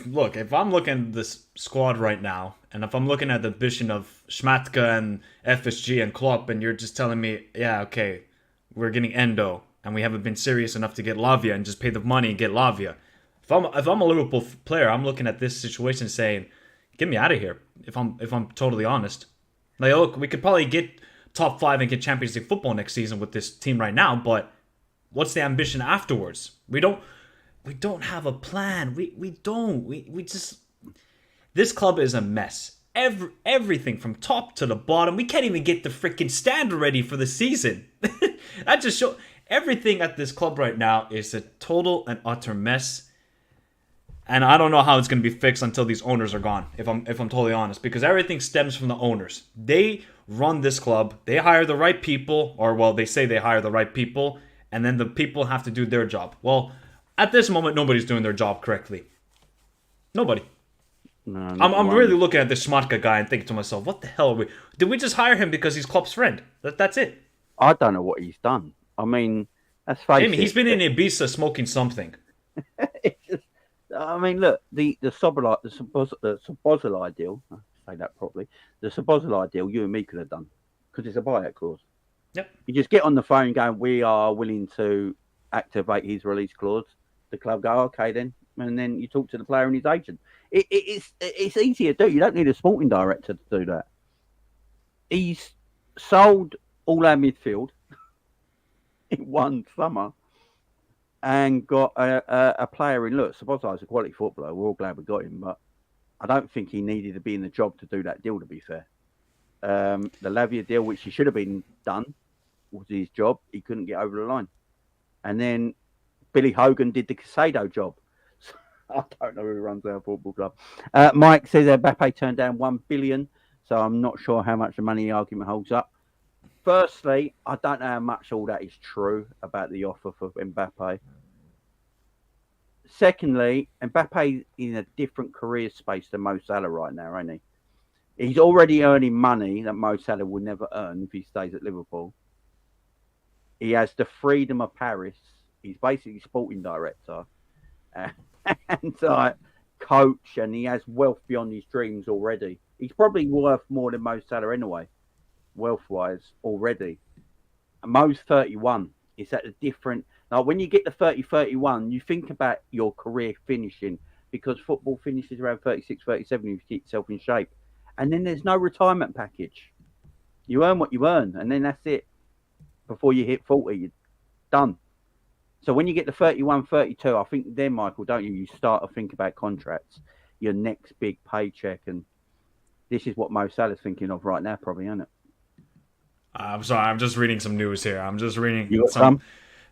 S2: Look, if I'm looking at this squad right now, and if I'm looking at the ambition of Schmatka and FSG and Klopp, and you're just telling me, yeah, okay, we're getting Endo, and we haven't been serious enough to get Lavia and just pay the money and get Lavia. If I'm a Liverpool player, I'm looking at this situation saying, get me out of here. If I'm totally honest, like, look, we could probably get top 5 and get Champions League football next season with this team right now, but what's the ambition afterwards? We don't have a plan. We don't. We just, this club is a mess. Everything from top to the bottom. We can't even get the freaking standard ready for the season. That just show everything at this club right now is a total and utter mess. And I don't know how it's going to be fixed until these owners are gone, if I'm totally honest, because everything stems from the owners. They run this club. They hire the right people, or well, they say they hire the right people, and then the people have to do their job. Well, at this moment, nobody's doing their job correctly. Nobody.
S1: No,
S2: I'm really looking at this Schmatka guy and thinking to myself, what the hell are we? Did we just hire him because he's Klopp's friend? That's it.
S1: I don't know what he's done. I mean, let's face it.
S2: He's been in Ibiza smoking something.
S1: I mean, look, the Szoboszlai deal, I'll say that properly, the Szoboszlai deal you and me could have done, because it's a buyout clause.
S2: Yep.
S1: You just get on the phone going, we are willing to activate his release clause. The club go, okay then, and then you talk to the player and his agent. It's easy to do. You don't need a sporting director to do that. He's sold all our midfield in one summer and got a player in. Look, Szoboszlai is a quality footballer. We're all glad we got him, but I don't think he needed to be in the job to do that deal, to be fair. The Lavia deal, which he should have been done, was his job. He couldn't get over the line. And then Billy Hogan did the Casado job. So, I don't know who runs our football club. Mike says Mbappe turned down 1 billion, so I'm not sure how much the money argument holds up. Firstly, I don't know how much all that is true about the offer for Mbappe. Secondly, Mbappe is in a different career space than Mo Salah right now, ain't he? He's already earning money that Mo Salah will never earn if he stays at Liverpool. He has the freedom of Paris. He's basically sporting director and coach, and he has wealth beyond his dreams already. He's probably worth more than Mo Salah anyway, wealth-wise already. And Mo's 31. It's at a different... Now, when you get to 30, 31, you think about your career finishing, because football finishes around 36, 37 if you keep yourself in shape. And then there's no retirement package. You earn what you earn, and then that's it. Before you hit 40, you're done. So when you get to 31, 32, I think then, Michael, don't you? You start to think about contracts, your next big paycheck, and this is what Mo Salah's thinking of right now, probably, isn't it?
S2: I'm sorry, I'm just reading some news here. I'm just reading
S1: You got some?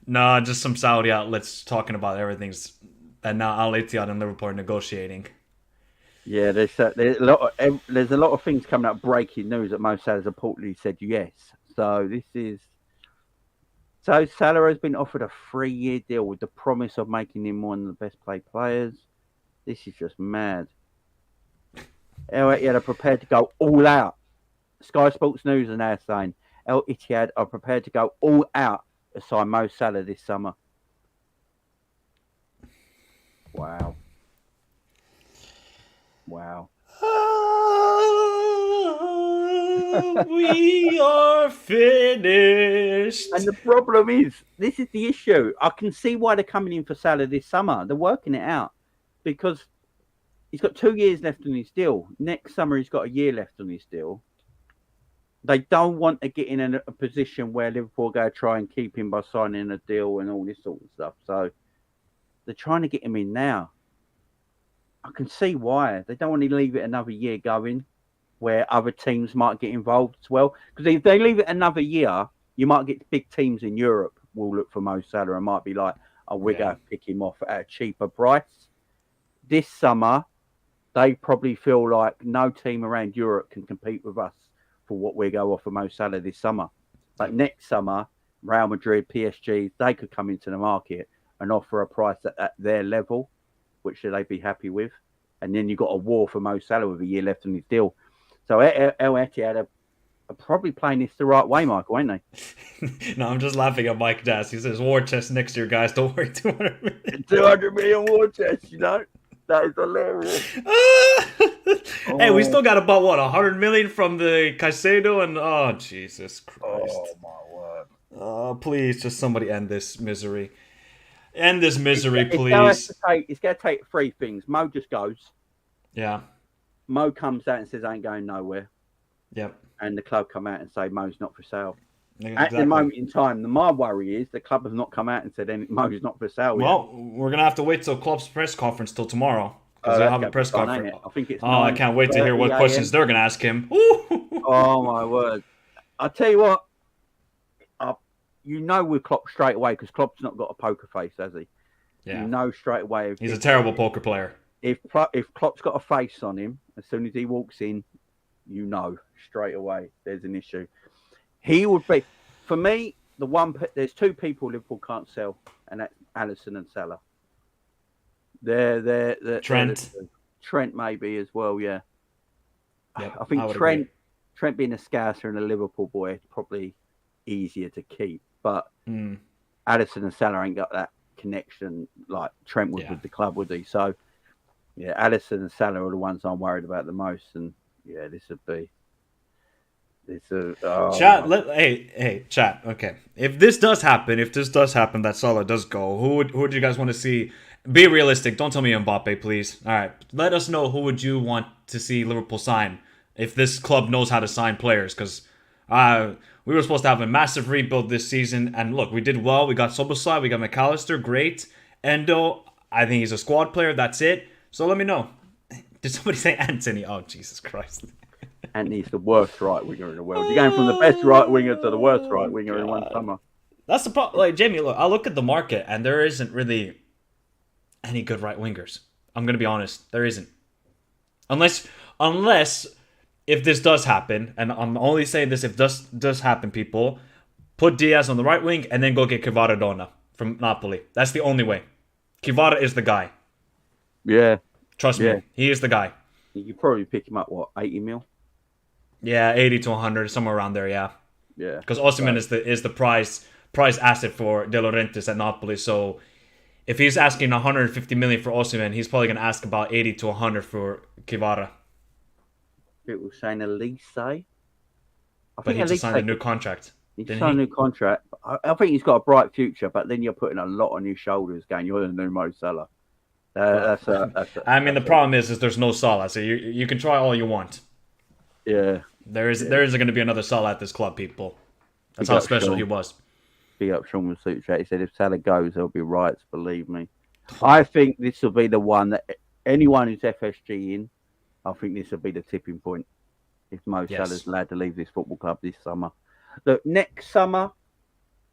S2: No, just some Saudi outlets talking about everything's that now Al-Ittihad and Liverpool are negotiating.
S1: Yeah, there's a lot of things coming up, breaking news that Mo Salah's reportedly said yes. So Salah has been offered a 3-year deal with the promise of making him one of the best paid players. This is just mad. Al-Ittihad are prepared to go all out. Sky Sports News are now saying Al-Ittihad are prepared to go all out to sign Mo Salah this summer. Wow.
S2: We are finished.
S1: And the problem is, this is the issue. I can see why they're coming in for Salah this summer. They're working it out because he's got 2 years left on his deal. Next summer, he's got a year left on his deal. They don't want to get in a position where Liverpool go try and keep him by signing a deal and all this sort of stuff. So they're trying to get him in now. I can see why. They don't want to leave it another year going where other teams might get involved as well. Because if they leave it another year, you might get big teams in Europe will look for Mo Salah and might be like, oh, we're going to pick him off at a cheaper price. This summer, they probably feel like no team around Europe can compete with us for what we go offer Mo Salah this summer. But next summer, Real Madrid, PSG, they could come into the market and offer a price at their level, which they'd be happy with. And then you've got a war for Mo Salah with a year left on his deal. So El Ittihad are are probably playing this the right way, Michael, ain't
S2: they? No, I'm just laughing at Mike Dass. He says war chest next year, guys. Don't worry, 200 million.
S1: 200 million war chest, That is hilarious.
S2: Hey, we still got about 100 million from the Caicedo, and oh Jesus Christ!
S1: Oh my word!
S2: Oh, please, just somebody end this misery. End this misery,
S1: it's
S2: please.
S1: It's going to take three things. Mo just goes.
S2: Yeah.
S1: Mo comes out and says, "I ain't going nowhere."
S2: Yep.
S1: And the club come out and say, "Mo's not for sale."
S2: Exactly.
S1: At the moment in time, my worry is the club have not come out and said Mo's not for sale.
S2: Well, we're gonna have to wait till Klopp's press conference till tomorrow because they'll have a press conference.
S1: I think it's.
S2: I can't wait to hear what questions they're gonna ask him.
S1: Oh my word! I tell you what, with Klopp straight away because Klopp's not got a poker face, has he?
S2: Yeah.
S1: Straight away.
S2: He's a terrible poker player.
S1: If Klopp's got a face on him, as soon as he walks in, straight away there's an issue. He would be, for me, there's two people Liverpool can't sell, and that's Alisson and Salah. They're
S2: Trent.
S1: Trent maybe as well, yeah.
S2: Yep,
S1: I think Trent being a Scouser and a Liverpool boy is probably easier to keep, but Alisson and Salah ain't got that connection like Trent would with the club, would he? So, yeah, Alisson and Salah are the ones I'm worried about the most, and yeah, this would be.
S2: Chat. Hey, chat. Okay, if this does happen, that Salah does go, who would you guys want to see? Be realistic. Don't tell me Mbappe, please. All right, let us know who would you want to see Liverpool sign if this club knows how to sign players, because we were supposed to have a massive rebuild this season, and look, we did well. We got Szoboszlai, we got McAllister, great. Endo, I think he's a squad player. That's it. So let me know. Did somebody say Anthony? Oh, Jesus Christ.
S1: Anthony's the worst right winger in the world. You're going from the best right winger to the worst right winger in one summer.
S2: That's the problem. Like, Jamie, look, I look at the market and there isn't really any good right wingers. I'm going to be honest. There isn't. Unless if this does happen, and I'm only saying this if this does happen, people, put Diaz on the right wing and then go get Kvaradona from Napoli. That's the only way. Kvara is the guy.
S1: Yeah.
S2: Trust me. He is the guy.
S1: You could probably pick him up, 80 mil?
S2: Yeah, 80 to 100, somewhere around there, yeah.
S1: Yeah.
S2: Because Osimhen is the prize asset for De Laurentiis at Napoli. So if he's asking 150 million for Osimhen, he's probably going to ask about 80 to 100 for Kvara.
S1: People saying Elise.
S2: But he just signed a new contract.
S1: He signed a new contract. I think he's got a bright future, but then you're putting a lot on his shoulders going, you're the new Mo Salah.
S2: The problem is there's no Salah, so you can try all you want.
S1: Yeah.
S2: There isn't going to be another Salah at this club, people. That's how special he was.
S1: Big up Sean with Super Chat. He said if Salah goes, there'll be riots, believe me. I think this will be the one that anyone who's FSG in, I think this will be the tipping point. If Mo Salah's allowed to leave this football club this summer. Look, next summer,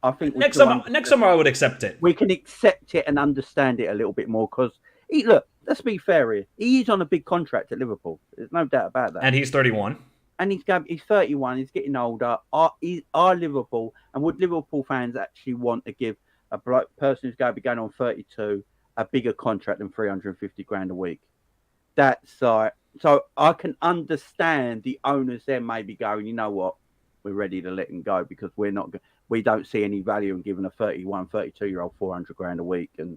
S1: I think...
S2: Next summer I would accept it.
S1: We can accept it and understand it a little bit more because, look, let's be fair here. He is on a big contract at Liverpool. There's no doubt about that.
S2: And he's 31.
S1: And he's 31. He's getting older. Are Liverpool, and would Liverpool fans actually want to give a person who's going to be going on 32 a bigger contract than 350 grand a week? That's like... So I can understand the owners there maybe going, you know what, we're ready to let him go because we don't see any value in giving a 31, 32-year-old 400 grand a week and,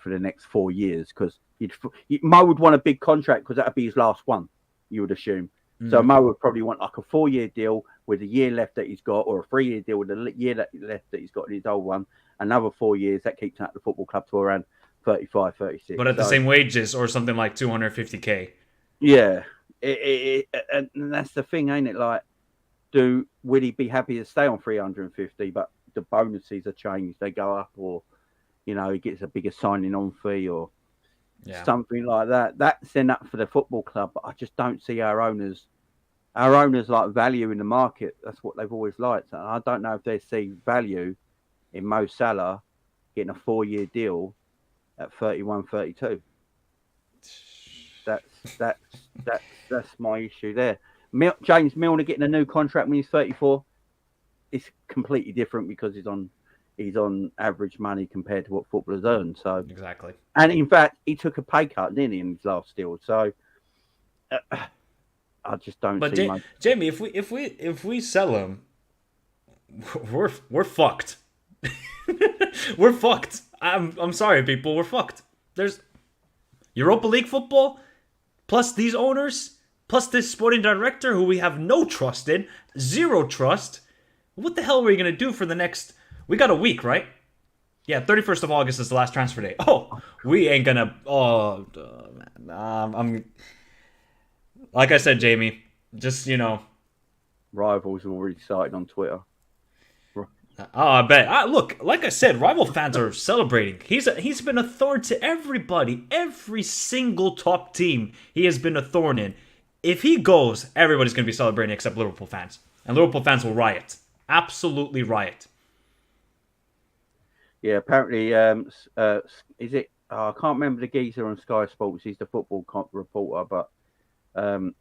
S1: for the next 4 years because Mo would want a big contract because that would be his last one, you would assume. So Mo would probably want like a 4-year deal with a year left that he's got or a 3-year deal with a year left that he's got in his old one, another 4 years, that keeps him at the football club to around 35, 36.
S2: But at the same wages or something like 250k.
S1: Yeah, and that's the thing, ain't it? Like, would he be happy to stay on 350, but the bonuses are changed, they go up, or he gets a bigger signing on fee, or something like that. That's enough for the football club, but I just don't see our owners like value in the market. That's what they've always liked, and I don't know if they see value in Mo Salah getting a 4-year deal at 31, 32. That's my issue there. James Milner getting a new contract when he's 34. It's completely different because he's on average money compared to what footballers earn. So
S2: exactly.
S1: And in fact, he took a pay cut, didn't he, in his last deal? So I just don't
S2: But
S1: see much.
S2: Jamie, if we sell him, we're fucked. We're fucked. I'm sorry, people. We're fucked. There's Europa League football, plus these owners, plus this sporting director who we have no trust in, zero trust. What the hell are we gonna do for the next? We got a week, right? Yeah, 31st of August is the last transfer day. Oh, we ain't gonna. Oh, man. I'm. Like I said, Jamie, just
S1: Rivals are already started on Twitter.
S2: Oh, I bet. Look, like I said, rival fans are celebrating. He's been a thorn to everybody, every single top team. He has been a thorn in. If he goes, everybody's going to be celebrating except Liverpool fans, and Liverpool fans will riot, absolutely riot.
S1: Yeah, apparently, is it? I can't remember the geezer on Sky Sports. He's the football reporter, but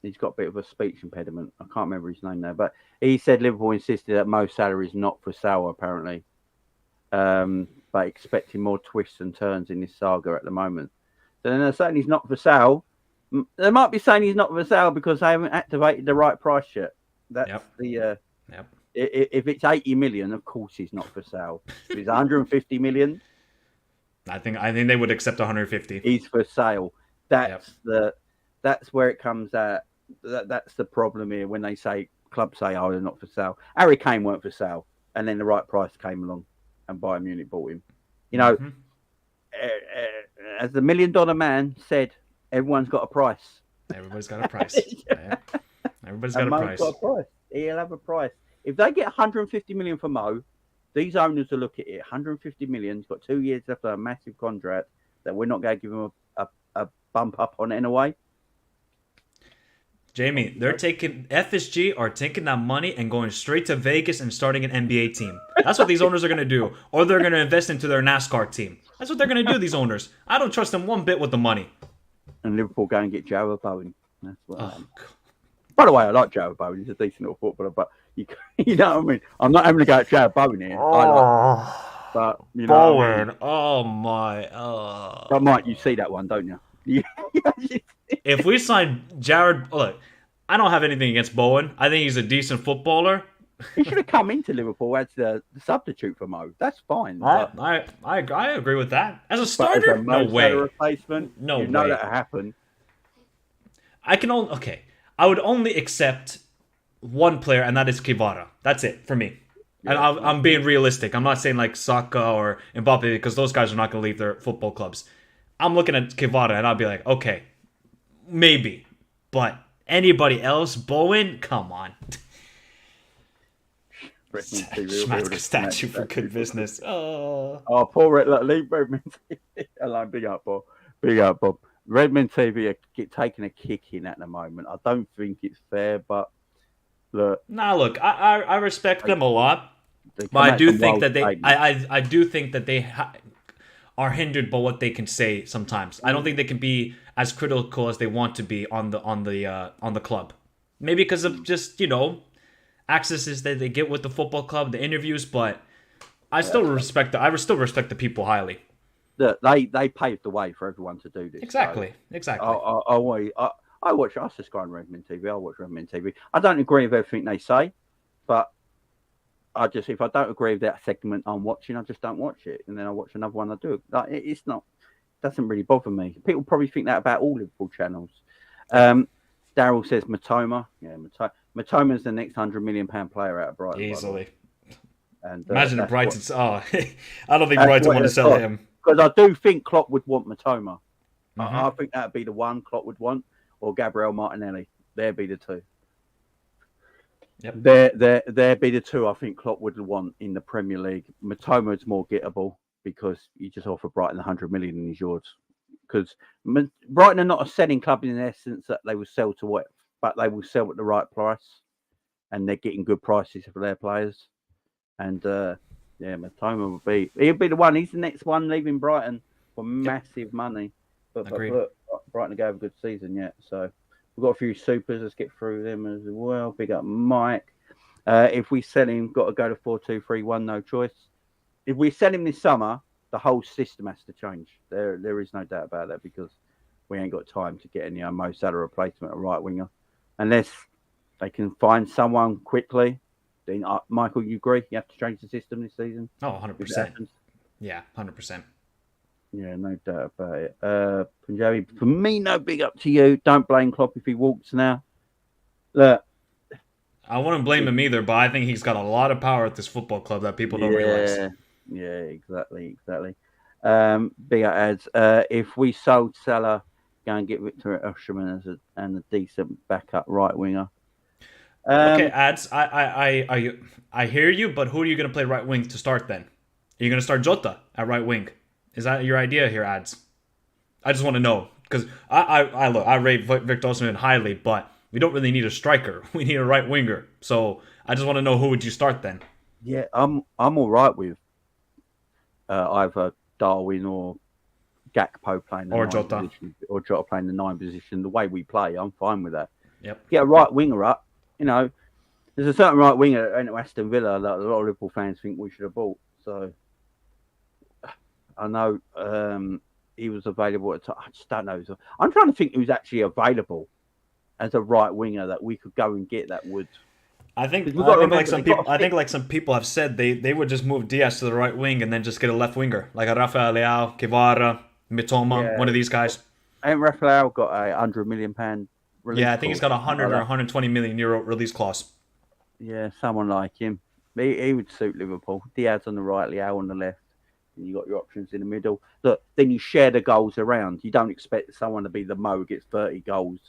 S1: he's got a bit of a speech impediment. I can't remember his name now, but he said Liverpool insisted that Mo Salah is not for sale, apparently, but expecting more twists and turns in this saga at the moment. So then they're saying he's not for sale. They might be saying he's not for sale because they haven't activated the right price yet. That's the.
S2: Yep.
S1: If it's 80 million, of course he's not for sale. If it's 150 million,
S2: I think they would accept 150.
S1: He's for sale. That's where it comes at. That's the problem here when they say clubs say, "Oh, they're not for sale." Harry Kane weren't for sale, and then the right price came along, and Bayern Munich bought him. As the $1 million man said, everyone's got a price.
S2: Everybody's got a price. Everybody's got a price.
S1: Got a price. He'll have a price. If they get 150 million for Mo, these owners will look at it. 150 million. He's got 2 years left on a massive contract that we're not going to give him a bump up on it in a way.
S2: Jamie, FSG are taking that money and going straight to Vegas and starting an NBA team. That's what these owners are going to do. Or they're going to invest into their NASCAR team. That's what they're going to do, these owners. I don't trust them one bit with the money.
S1: And Liverpool go and get Jarrod Bowen. That's what By the way, I like Jarrod Bowen. He's a decent little footballer, but you know what I mean? I'm not having to go at Jarrod Bowen here. But you know
S2: Bowen. What I mean? Oh my.
S1: But Mike, you see that one, don't you?
S2: If we sign Jarrod, look, I don't have anything against Bowen. I think he's a decent footballer.
S1: He should have come into Liverpool as the substitute for Mo. That's fine.
S2: I agree with that. As a starter,
S1: as a
S2: no way.
S1: Replacement,
S2: no way.
S1: You know that happened.
S2: I would only accept one player, and that is Kvara. That's it for me. Yeah, and I'm being realistic. I'm not saying like Saka or Mbappe because those guys are not going to leave their football clubs. I'm looking at Kvara and I'll be like, okay, maybe. But anybody else, Bowen, come on. Schmatzka statue for good business.
S1: Oh, poor Redmond TV. Big up, Bob. Big up, Bob. Redmond TV are taking a kick in at the moment. I don't think it's fair, but look.
S2: Look, I respect them a lot, but I do think that I do think that they are hindered by what they can say sometimes. I don't think they can be as critical as they want to be on the club. Maybe because of just accesses that they get with the football club, the interviews, but I still respect the people highly.
S1: They paved the way for everyone to do this.
S2: Exactly.
S1: I watch. I subscribe to Redmond TV. I watch Redmond TV. I don't agree with everything they say, but if I don't agree with that segment I'm watching, I just don't watch it, and then I watch another one. I do. It's not. Doesn't really bother me. People probably think that about all Liverpool channels. Daryl says Matoma. Yeah, Matoma's the next £100 million player out of Brighton.
S2: Easily. And imagine if Brighton. I don't think Brighton want to sell him.
S1: Because I do think Klopp would want Matoma. Mm-hmm. I think that'd be the one Klopp would want, or Gabriel Martinelli. There'd be the two.
S2: Yep.
S1: There'd be the two I think Klopp would want in the Premier League. Matoma's more gettable because you just offer Brighton 100 million and he's yours. Because Brighton are not a selling club in essence that they will sell to what, but they will sell at the right price, and they're getting good prices for their players. And Matoma he'll be the one. He's the next one leaving Brighton for massive money. But look, Brighton go have a good season yet. So we've got a few supers. Let's get through them as well. Big up Mike. If we sell him, got to go to 4-2-3-1. No choice. If we sell him this summer, the whole system has to change. There is no doubt about that because we ain't got time to get any Mo Salah replacement, a right winger. unless they can find someone quickly. Then, Michael, you agree? You have to change the system this season?
S2: Oh, 100%. Yeah, 100%.
S1: Yeah, no doubt about it. Punjabi, for me, no big up to you. Don't blame Klopp if he walks now. Look.
S2: I wouldn't blame him either, but I think he's got a lot of power at this football club that people don't realize.
S1: Yeah, exactly. Big up ads. If we sold Salah, go and get Victor Osimhen and a decent backup right winger.
S2: Okay, ads. I hear you, but who are you going to play right wing to start then? Are you going to start Jota at right wing? Is that your idea here, ads? I just want to know because I rate Victor Osimhen highly, but we don't really need a striker. We need a right winger. So I just want to know who would you start then?
S1: Yeah, I'm all right with either Darwin or Gakpo playing the
S2: or
S1: 9
S2: Jota
S1: position, or Jota playing the 9 position. The way we play, I'm fine with that.
S2: Yep.
S1: Get a right winger up. You know, there's a certain right winger at Aston Villa that a lot of Liverpool fans think we should have bought. So I know he was available at the time. I just don't know. I'm trying to think who's actually available as a right winger that we could go and get that would.
S2: I think like some people have said they would just move Diaz to the right wing and then just get a left winger like a Rafael Leao, Guevara, Mitoma, one of these guys.
S1: And Rafael got a £100 million release.
S2: Yeah, I think he's got 100 or 120 million euro release clause.
S1: Yeah, someone like him. He would suit Liverpool. Diaz on the right, Leao on the left. And you got your options in the middle. Look, then you share the goals around. You don't expect someone to be the Mo who gets 30 goals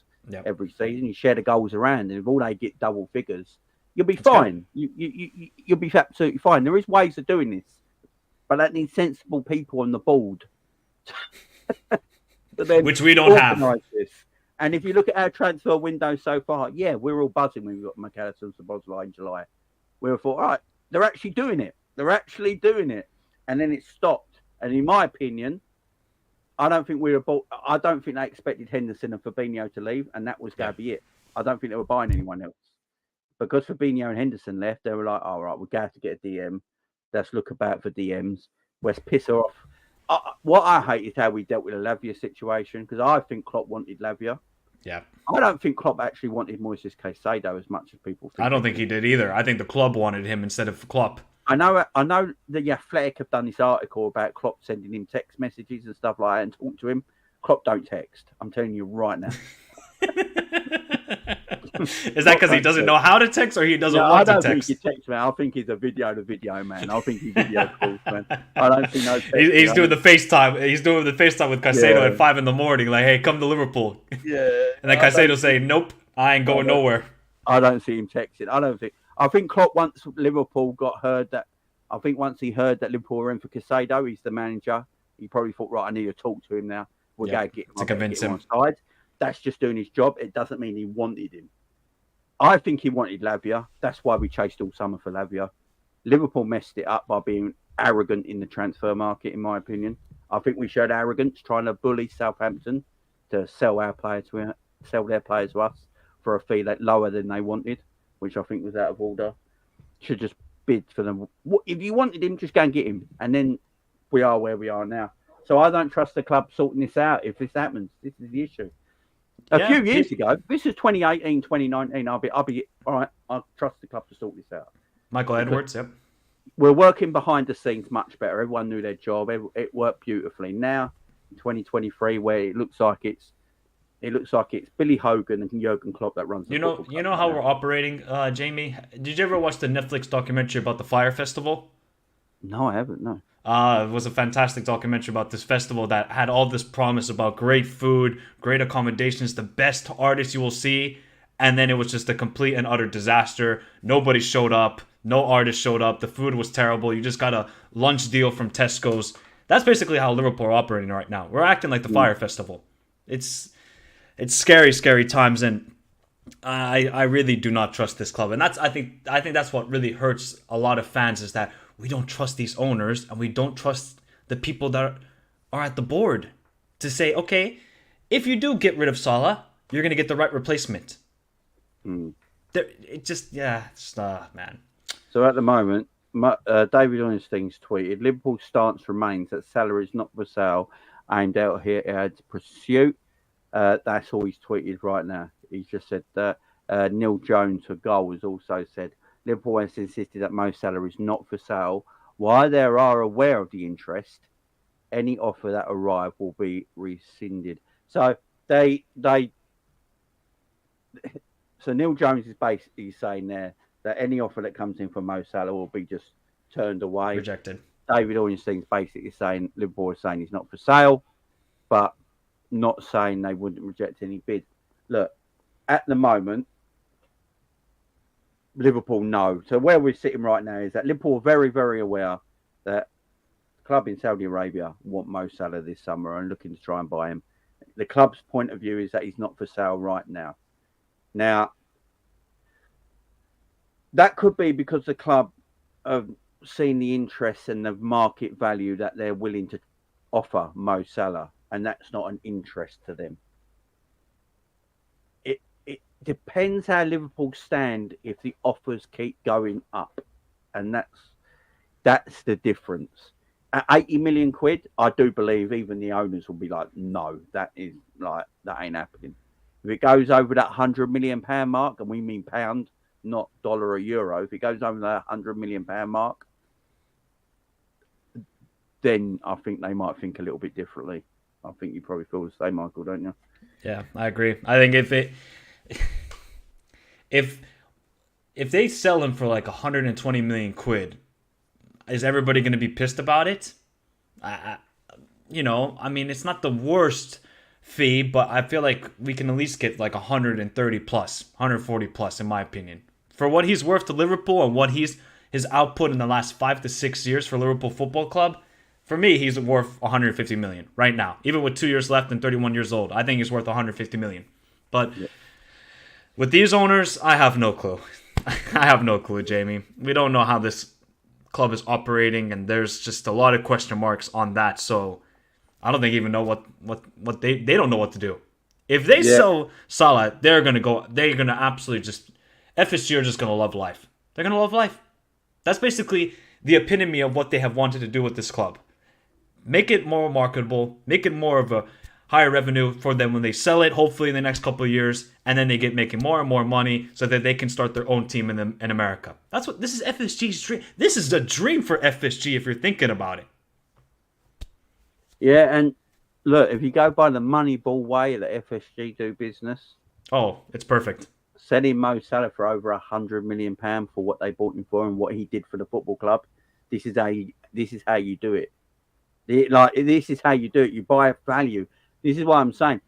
S1: every season. You share the goals around, and if all they get double figures, you'll be fine. You'll be absolutely fine. There is ways of doing this, but that needs sensible people on the board.
S2: Which we don't have.
S1: This. And if you look at our transfer window so far, yeah, we're all buzzing when we got McAllister and Szoboszlai in July. We were thought, all right, they're actually doing it. And then it stopped. And in my opinion, I don't think they expected Henderson and Fabinho to leave, and that was going to be it. I don't think they were buying anyone else. Because Fabinho and Henderson left, they were like, all right, we're going to have to get a DM. Let's look about for DMs. Let's piss her off. What I hate is how we dealt with the Lavia situation, because I think Klopp wanted Lavia.
S2: Yeah.
S1: I don't think Klopp actually wanted Moises Caicedo as much as people think.
S2: I don't think he did either. I think the club wanted him instead of Klopp.
S1: I know the Athletic have done this article about Klopp sending him text messages and stuff like that and talking to him. Klopp don't text. I'm telling you right now.
S2: Is that because he doesn't know how to text or he doesn't want to text?
S1: I don't think he texts, man. I think he's a video man. I think he video calls, man. I don't think no text.
S2: He's doing the FaceTime. He's doing the FaceTime with Caicedo at 5 a.m, like, hey, come to Liverpool.
S1: Yeah.
S2: And then Caicedo saying, nope, I ain't going nowhere.
S1: I don't see him texting. I think Klopp, once Liverpool once he heard that Liverpool were in for Caicedo, he's the manager. He probably thought, right, I need to talk to him now. We're going to get him
S2: to convince him
S1: on side. That's just doing his job. It doesn't mean he wanted him. I think he wanted Lavia. That's why we chased all summer for Lavia. Liverpool messed it up by being arrogant in the transfer market, in my opinion. I think we showed arrogance trying to bully Southampton to sell their players to us for a fee lower than they wanted, which I think was out of order. Should just bid for them. If you wanted him, just go and get him. And then we are where we are now. So I don't trust the club sorting this out if this happens. This is the issue. A few years ago, this is 2018, 2019, I'll be all right, I'll trust the club to sort this out.
S2: Michael Edwards, yep.
S1: We're working behind the scenes much better. Everyone knew their job. It worked beautifully. Now, in 2023, where it looks like it's Billy Hogan and Jurgen Klopp that runs the football club.
S2: You know how we're operating, Jamie? Did you ever watch the Netflix documentary about the Fire Festival?
S1: No, I haven't, no.
S2: It was a fantastic documentary about this festival that had all this promise about great food, great accommodations, the best artists you will see, and then it was just a complete and utter disaster. Nobody showed up. No artist showed up. The food was terrible. You just got a lunch deal from Tesco's. That's basically how Liverpool are operating right now. We're acting like the Fire Festival. It's scary, scary times, and I really do not trust this club. And I think that's what really hurts a lot of fans is that we don't trust these owners and we don't trust the people that are at the board to say, okay, if you do get rid of Salah, you're going to get the right replacement. Man.
S1: So at the moment, David Ornstein's tweeted, Liverpool's stance remains that Salah is not for sale, aimed out here at pursuit. That's all he's tweeted right now. He's just said that. Neil Jones for goal has also said Liverpool has insisted that Mo Salah is not for sale. While they are aware of the interest, any offer that arrive will be rescinded. So so Neil Jones is basically saying there that any offer that comes in for Mo Salah will be just turned away.
S2: Rejected.
S1: David Ornstein's basically saying Liverpool is saying he's not for sale, but not saying they wouldn't reject any bid. Look, at the moment, Liverpool know. So where we're sitting right now is that Liverpool are very, very aware that the club in Saudi Arabia want Mo Salah this summer and looking to try and buy him. The club's point of view is that he's not for sale right now. Now, that could be because the club have seen the interest and the market value that they're willing to offer Mo Salah, and that's not an interest to them. It depends how Liverpool stand if the offers keep going up, and that's the difference. At 80 million quid, I do believe even the owners will be like, no, that ain't happening. If it goes over that £100 million mark, and we mean pound, not dollar or euro, if it goes over that £100 million mark, then I think they might think a little bit differently. I think you probably feel the same, Michael, don't you?
S2: Yeah, I agree. I think if they sell him for like 120 million quid, is everybody going to be pissed about it? I mean, it's not the worst fee, but I feel like we can at least get like 130 plus, 140 plus, in my opinion, for what he's worth to Liverpool and what his output in the last 5 to 6 years for Liverpool Football Club. For me, he's worth 150 million right now, even with 2 years left and 31 years old. I think he's worth 150 million. But with these owners, I have no clue. I have no clue, Jamie. We don't know how this club is operating, and there's just a lot of question marks on that. So I don't think even know what they don't know what to do. If they sell Salah, they're gonna absolutely just FSG are just gonna love life. They're gonna love life. That's basically the epitome of what they have wanted to do with this club. Make it more marketable, make it more of a higher revenue for them when they sell it, hopefully in the next couple of years, and then they get making more and more money so that they can start their own team in America. This is FSG's dream. This is the dream for FSG if you're thinking about it.
S1: Yeah, and look, if you go by the Moneyball way that FSG do business,
S2: it's perfect.
S1: Selling Mo Salah for over £100 million for what they bought him for and what he did for the football club. This is how you do it. This is how you do it. You buy value. This is what I'm saying.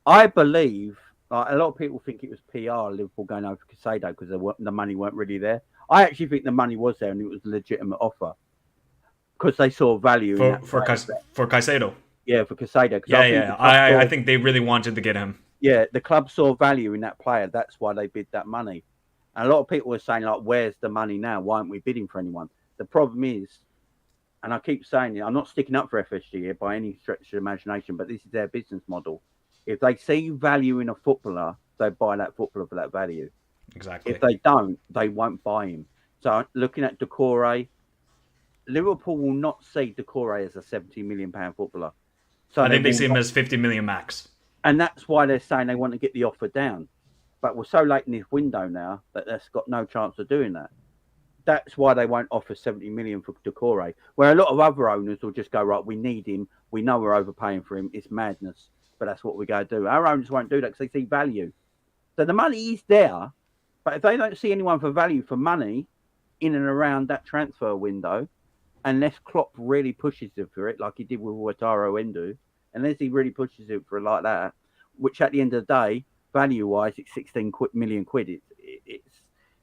S1: I believe a lot of people think it was PR, Liverpool going over Caicedo because the money weren't really there. I actually think the money was there and it was a legitimate offer because they saw value in that
S2: for Caicedo.
S1: Yeah, for Caicedo.
S2: I think they really wanted to get him.
S1: Yeah, the club saw value in that player. That's why they bid that money. And a lot of people were saying, like, where's the money now? Why aren't we bidding for anyone? The problem is, and I keep saying it, I'm not sticking up for FSG here by any stretch of imagination, but this is their business model. If they see value in a footballer, they buy that footballer for that value.
S2: Exactly.
S1: If they don't, they won't buy him. So looking at Doucouré, Liverpool will not see Doucouré as a £70 million footballer. So
S2: I think they see him as 50 million max.
S1: And that's why they're saying they want to get the offer down. But we're so late in this window now that that's got no chance of doing that. That's why they won't offer 70 million for Doucouré. Where a lot of other owners will just go, right, we need him. We know we're overpaying for him. It's madness. But that's what we're going to do. Our owners won't do that because they see value. So the money is there. But if they don't see anyone for value for money in and around that transfer window, unless Klopp really pushes him for it, like he did with Wataru Endo, unless he really pushes it for it like that, which at the end of the day, value-wise, it's 16 million quid.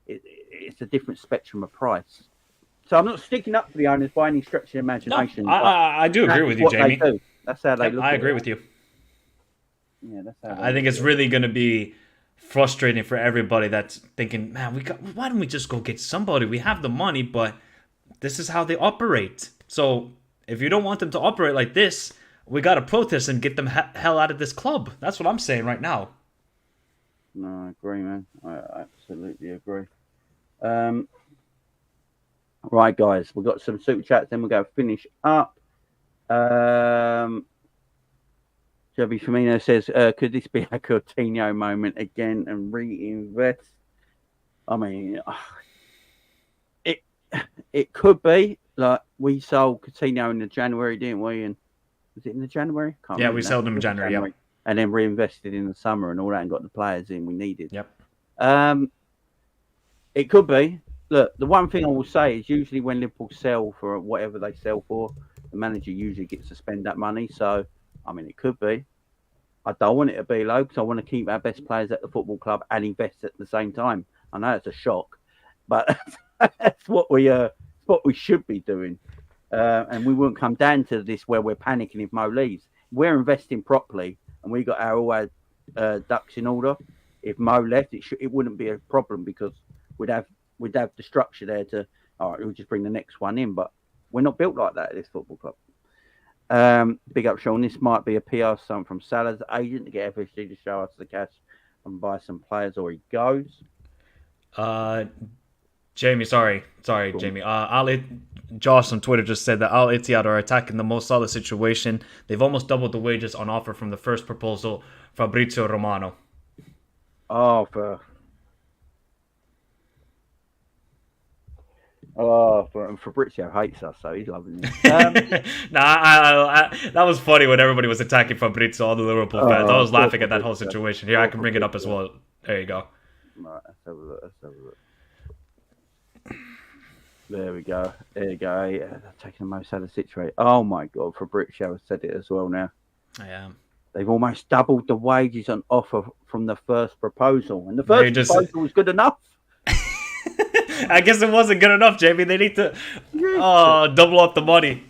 S1: It's a different spectrum of price. So I'm not sticking up for the owners by any stretch of imagination.
S2: No, I do agree with you, Jamie.
S1: That's how they look at it.
S2: I agree with you.
S1: Yeah, that's how
S2: I think it's really going to be frustrating for everybody that's thinking, man, why don't we just go get somebody? We have the money, but this is how they operate. So if you don't want them to operate like this, we got to protest and get them hell out of this club. That's what I'm saying right now.
S1: No, I agree, man. I absolutely agree. Right, guys, we've got some super chats, then we'll go finish up. Joby Firmino says, could this be a Coutinho moment again and reinvest? I mean, it it could be. Like, we sold Coutinho in the January, didn't we? And was it in the January? Can't
S2: Yeah,
S1: remember
S2: we
S1: now.
S2: sold them in January. Yep.
S1: And then reinvested in the summer and all that and got the players in we needed.
S2: Yep.
S1: It could be. Look, the one thing I will say is usually when Liverpool sell for whatever they sell for, the manager usually gets to spend that money. So, I mean, it could be. I don't want it to be low because I want to keep our best players at the football club and invest at the same time. I know it's a shock, but that's what we should be doing. And we wouldn't come down to this where we're panicking if Mo leaves. We're investing properly and we got all our ducks in order. If Mo left, it wouldn't be a problem because we'd have the structure there to. All right, we'll just bring the next one in, but we're not built like that at this football club. Big up, Sean. This might be a PR stunt from Salah's agent to get FSG to show us the cash and buy some players, or he goes.
S2: Jamie, sorry, cool. Jamie. Josh on Twitter just said that Al-Ittihad are attacking the Mo Salah situation. They've almost doubled the wages on offer from the first proposal, Fabrizio Romano.
S1: Fabrizio hates us, so he's loving it.
S2: That was funny when everybody was attacking Fabrizio, all the Liverpool fans. I was laughing at that whole situation. Here, I can bring it up as well. There you go.
S1: Right, let's have a look. There we go. There you go. Yeah, taking the most out of the situation. Oh my God, Fabrizio has said it as well now.
S2: I am.
S1: They've almost doubled the wages on offer from the first proposal, and the first proposal was good enough.
S2: I guess it wasn't good enough, Jamie. They need to double up the money.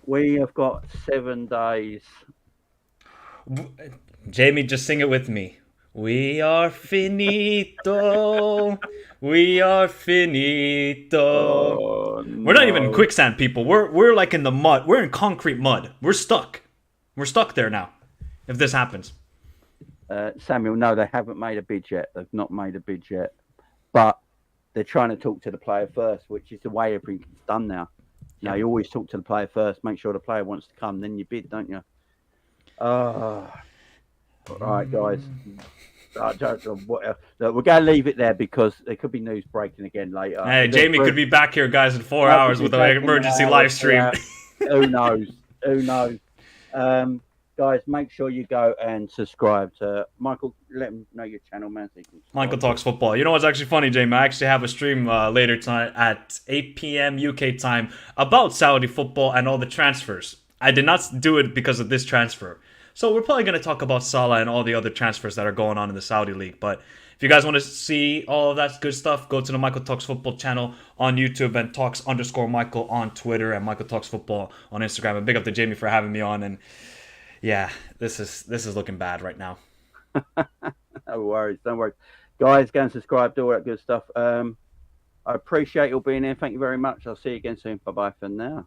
S1: We have got 7 days.
S2: Jamie, just sing it with me. We are finito. We are finito. No. We're not even in quicksand, people. We're like in the mud. We're in concrete mud. We're stuck. We're stuck there now. If this happens.
S1: Samuel, no, they haven't made a bid yet. They've not made a bid yet. But they're trying to talk to the player first, which is the way everything's done now. You know, you always talk to the player first, make sure the player wants to come, then you bid, don't you? All right, guys. Look, we're going to leave it there because there could be news breaking again later.
S2: Hey, Jamie could be back here, guys, in 4 hours with an emergency live stream.
S1: Who knows? Guys, make sure you go and subscribe to Michael. Let him know your channel, man. So
S2: Michael Talks Football. You know what's actually funny, Jamie? I actually have a stream later tonight at 8 p.m. UK time about Saudi football and all the transfers. I did not do it because of this transfer. So we're probably going to talk about Salah and all the other transfers that are going on in the Saudi League. But if you guys want to see all of that good stuff, go to the Michael Talks Football channel on YouTube and Talks_Michael on Twitter and Michael Talks Football on Instagram. And big up to Jamie for having me on. And yeah, this is looking bad right now.
S1: No worries, don't worry. Guys, go and subscribe, do all that good stuff. I appreciate you all being here. Thank you very much. I'll see you again soon. Bye-bye for now.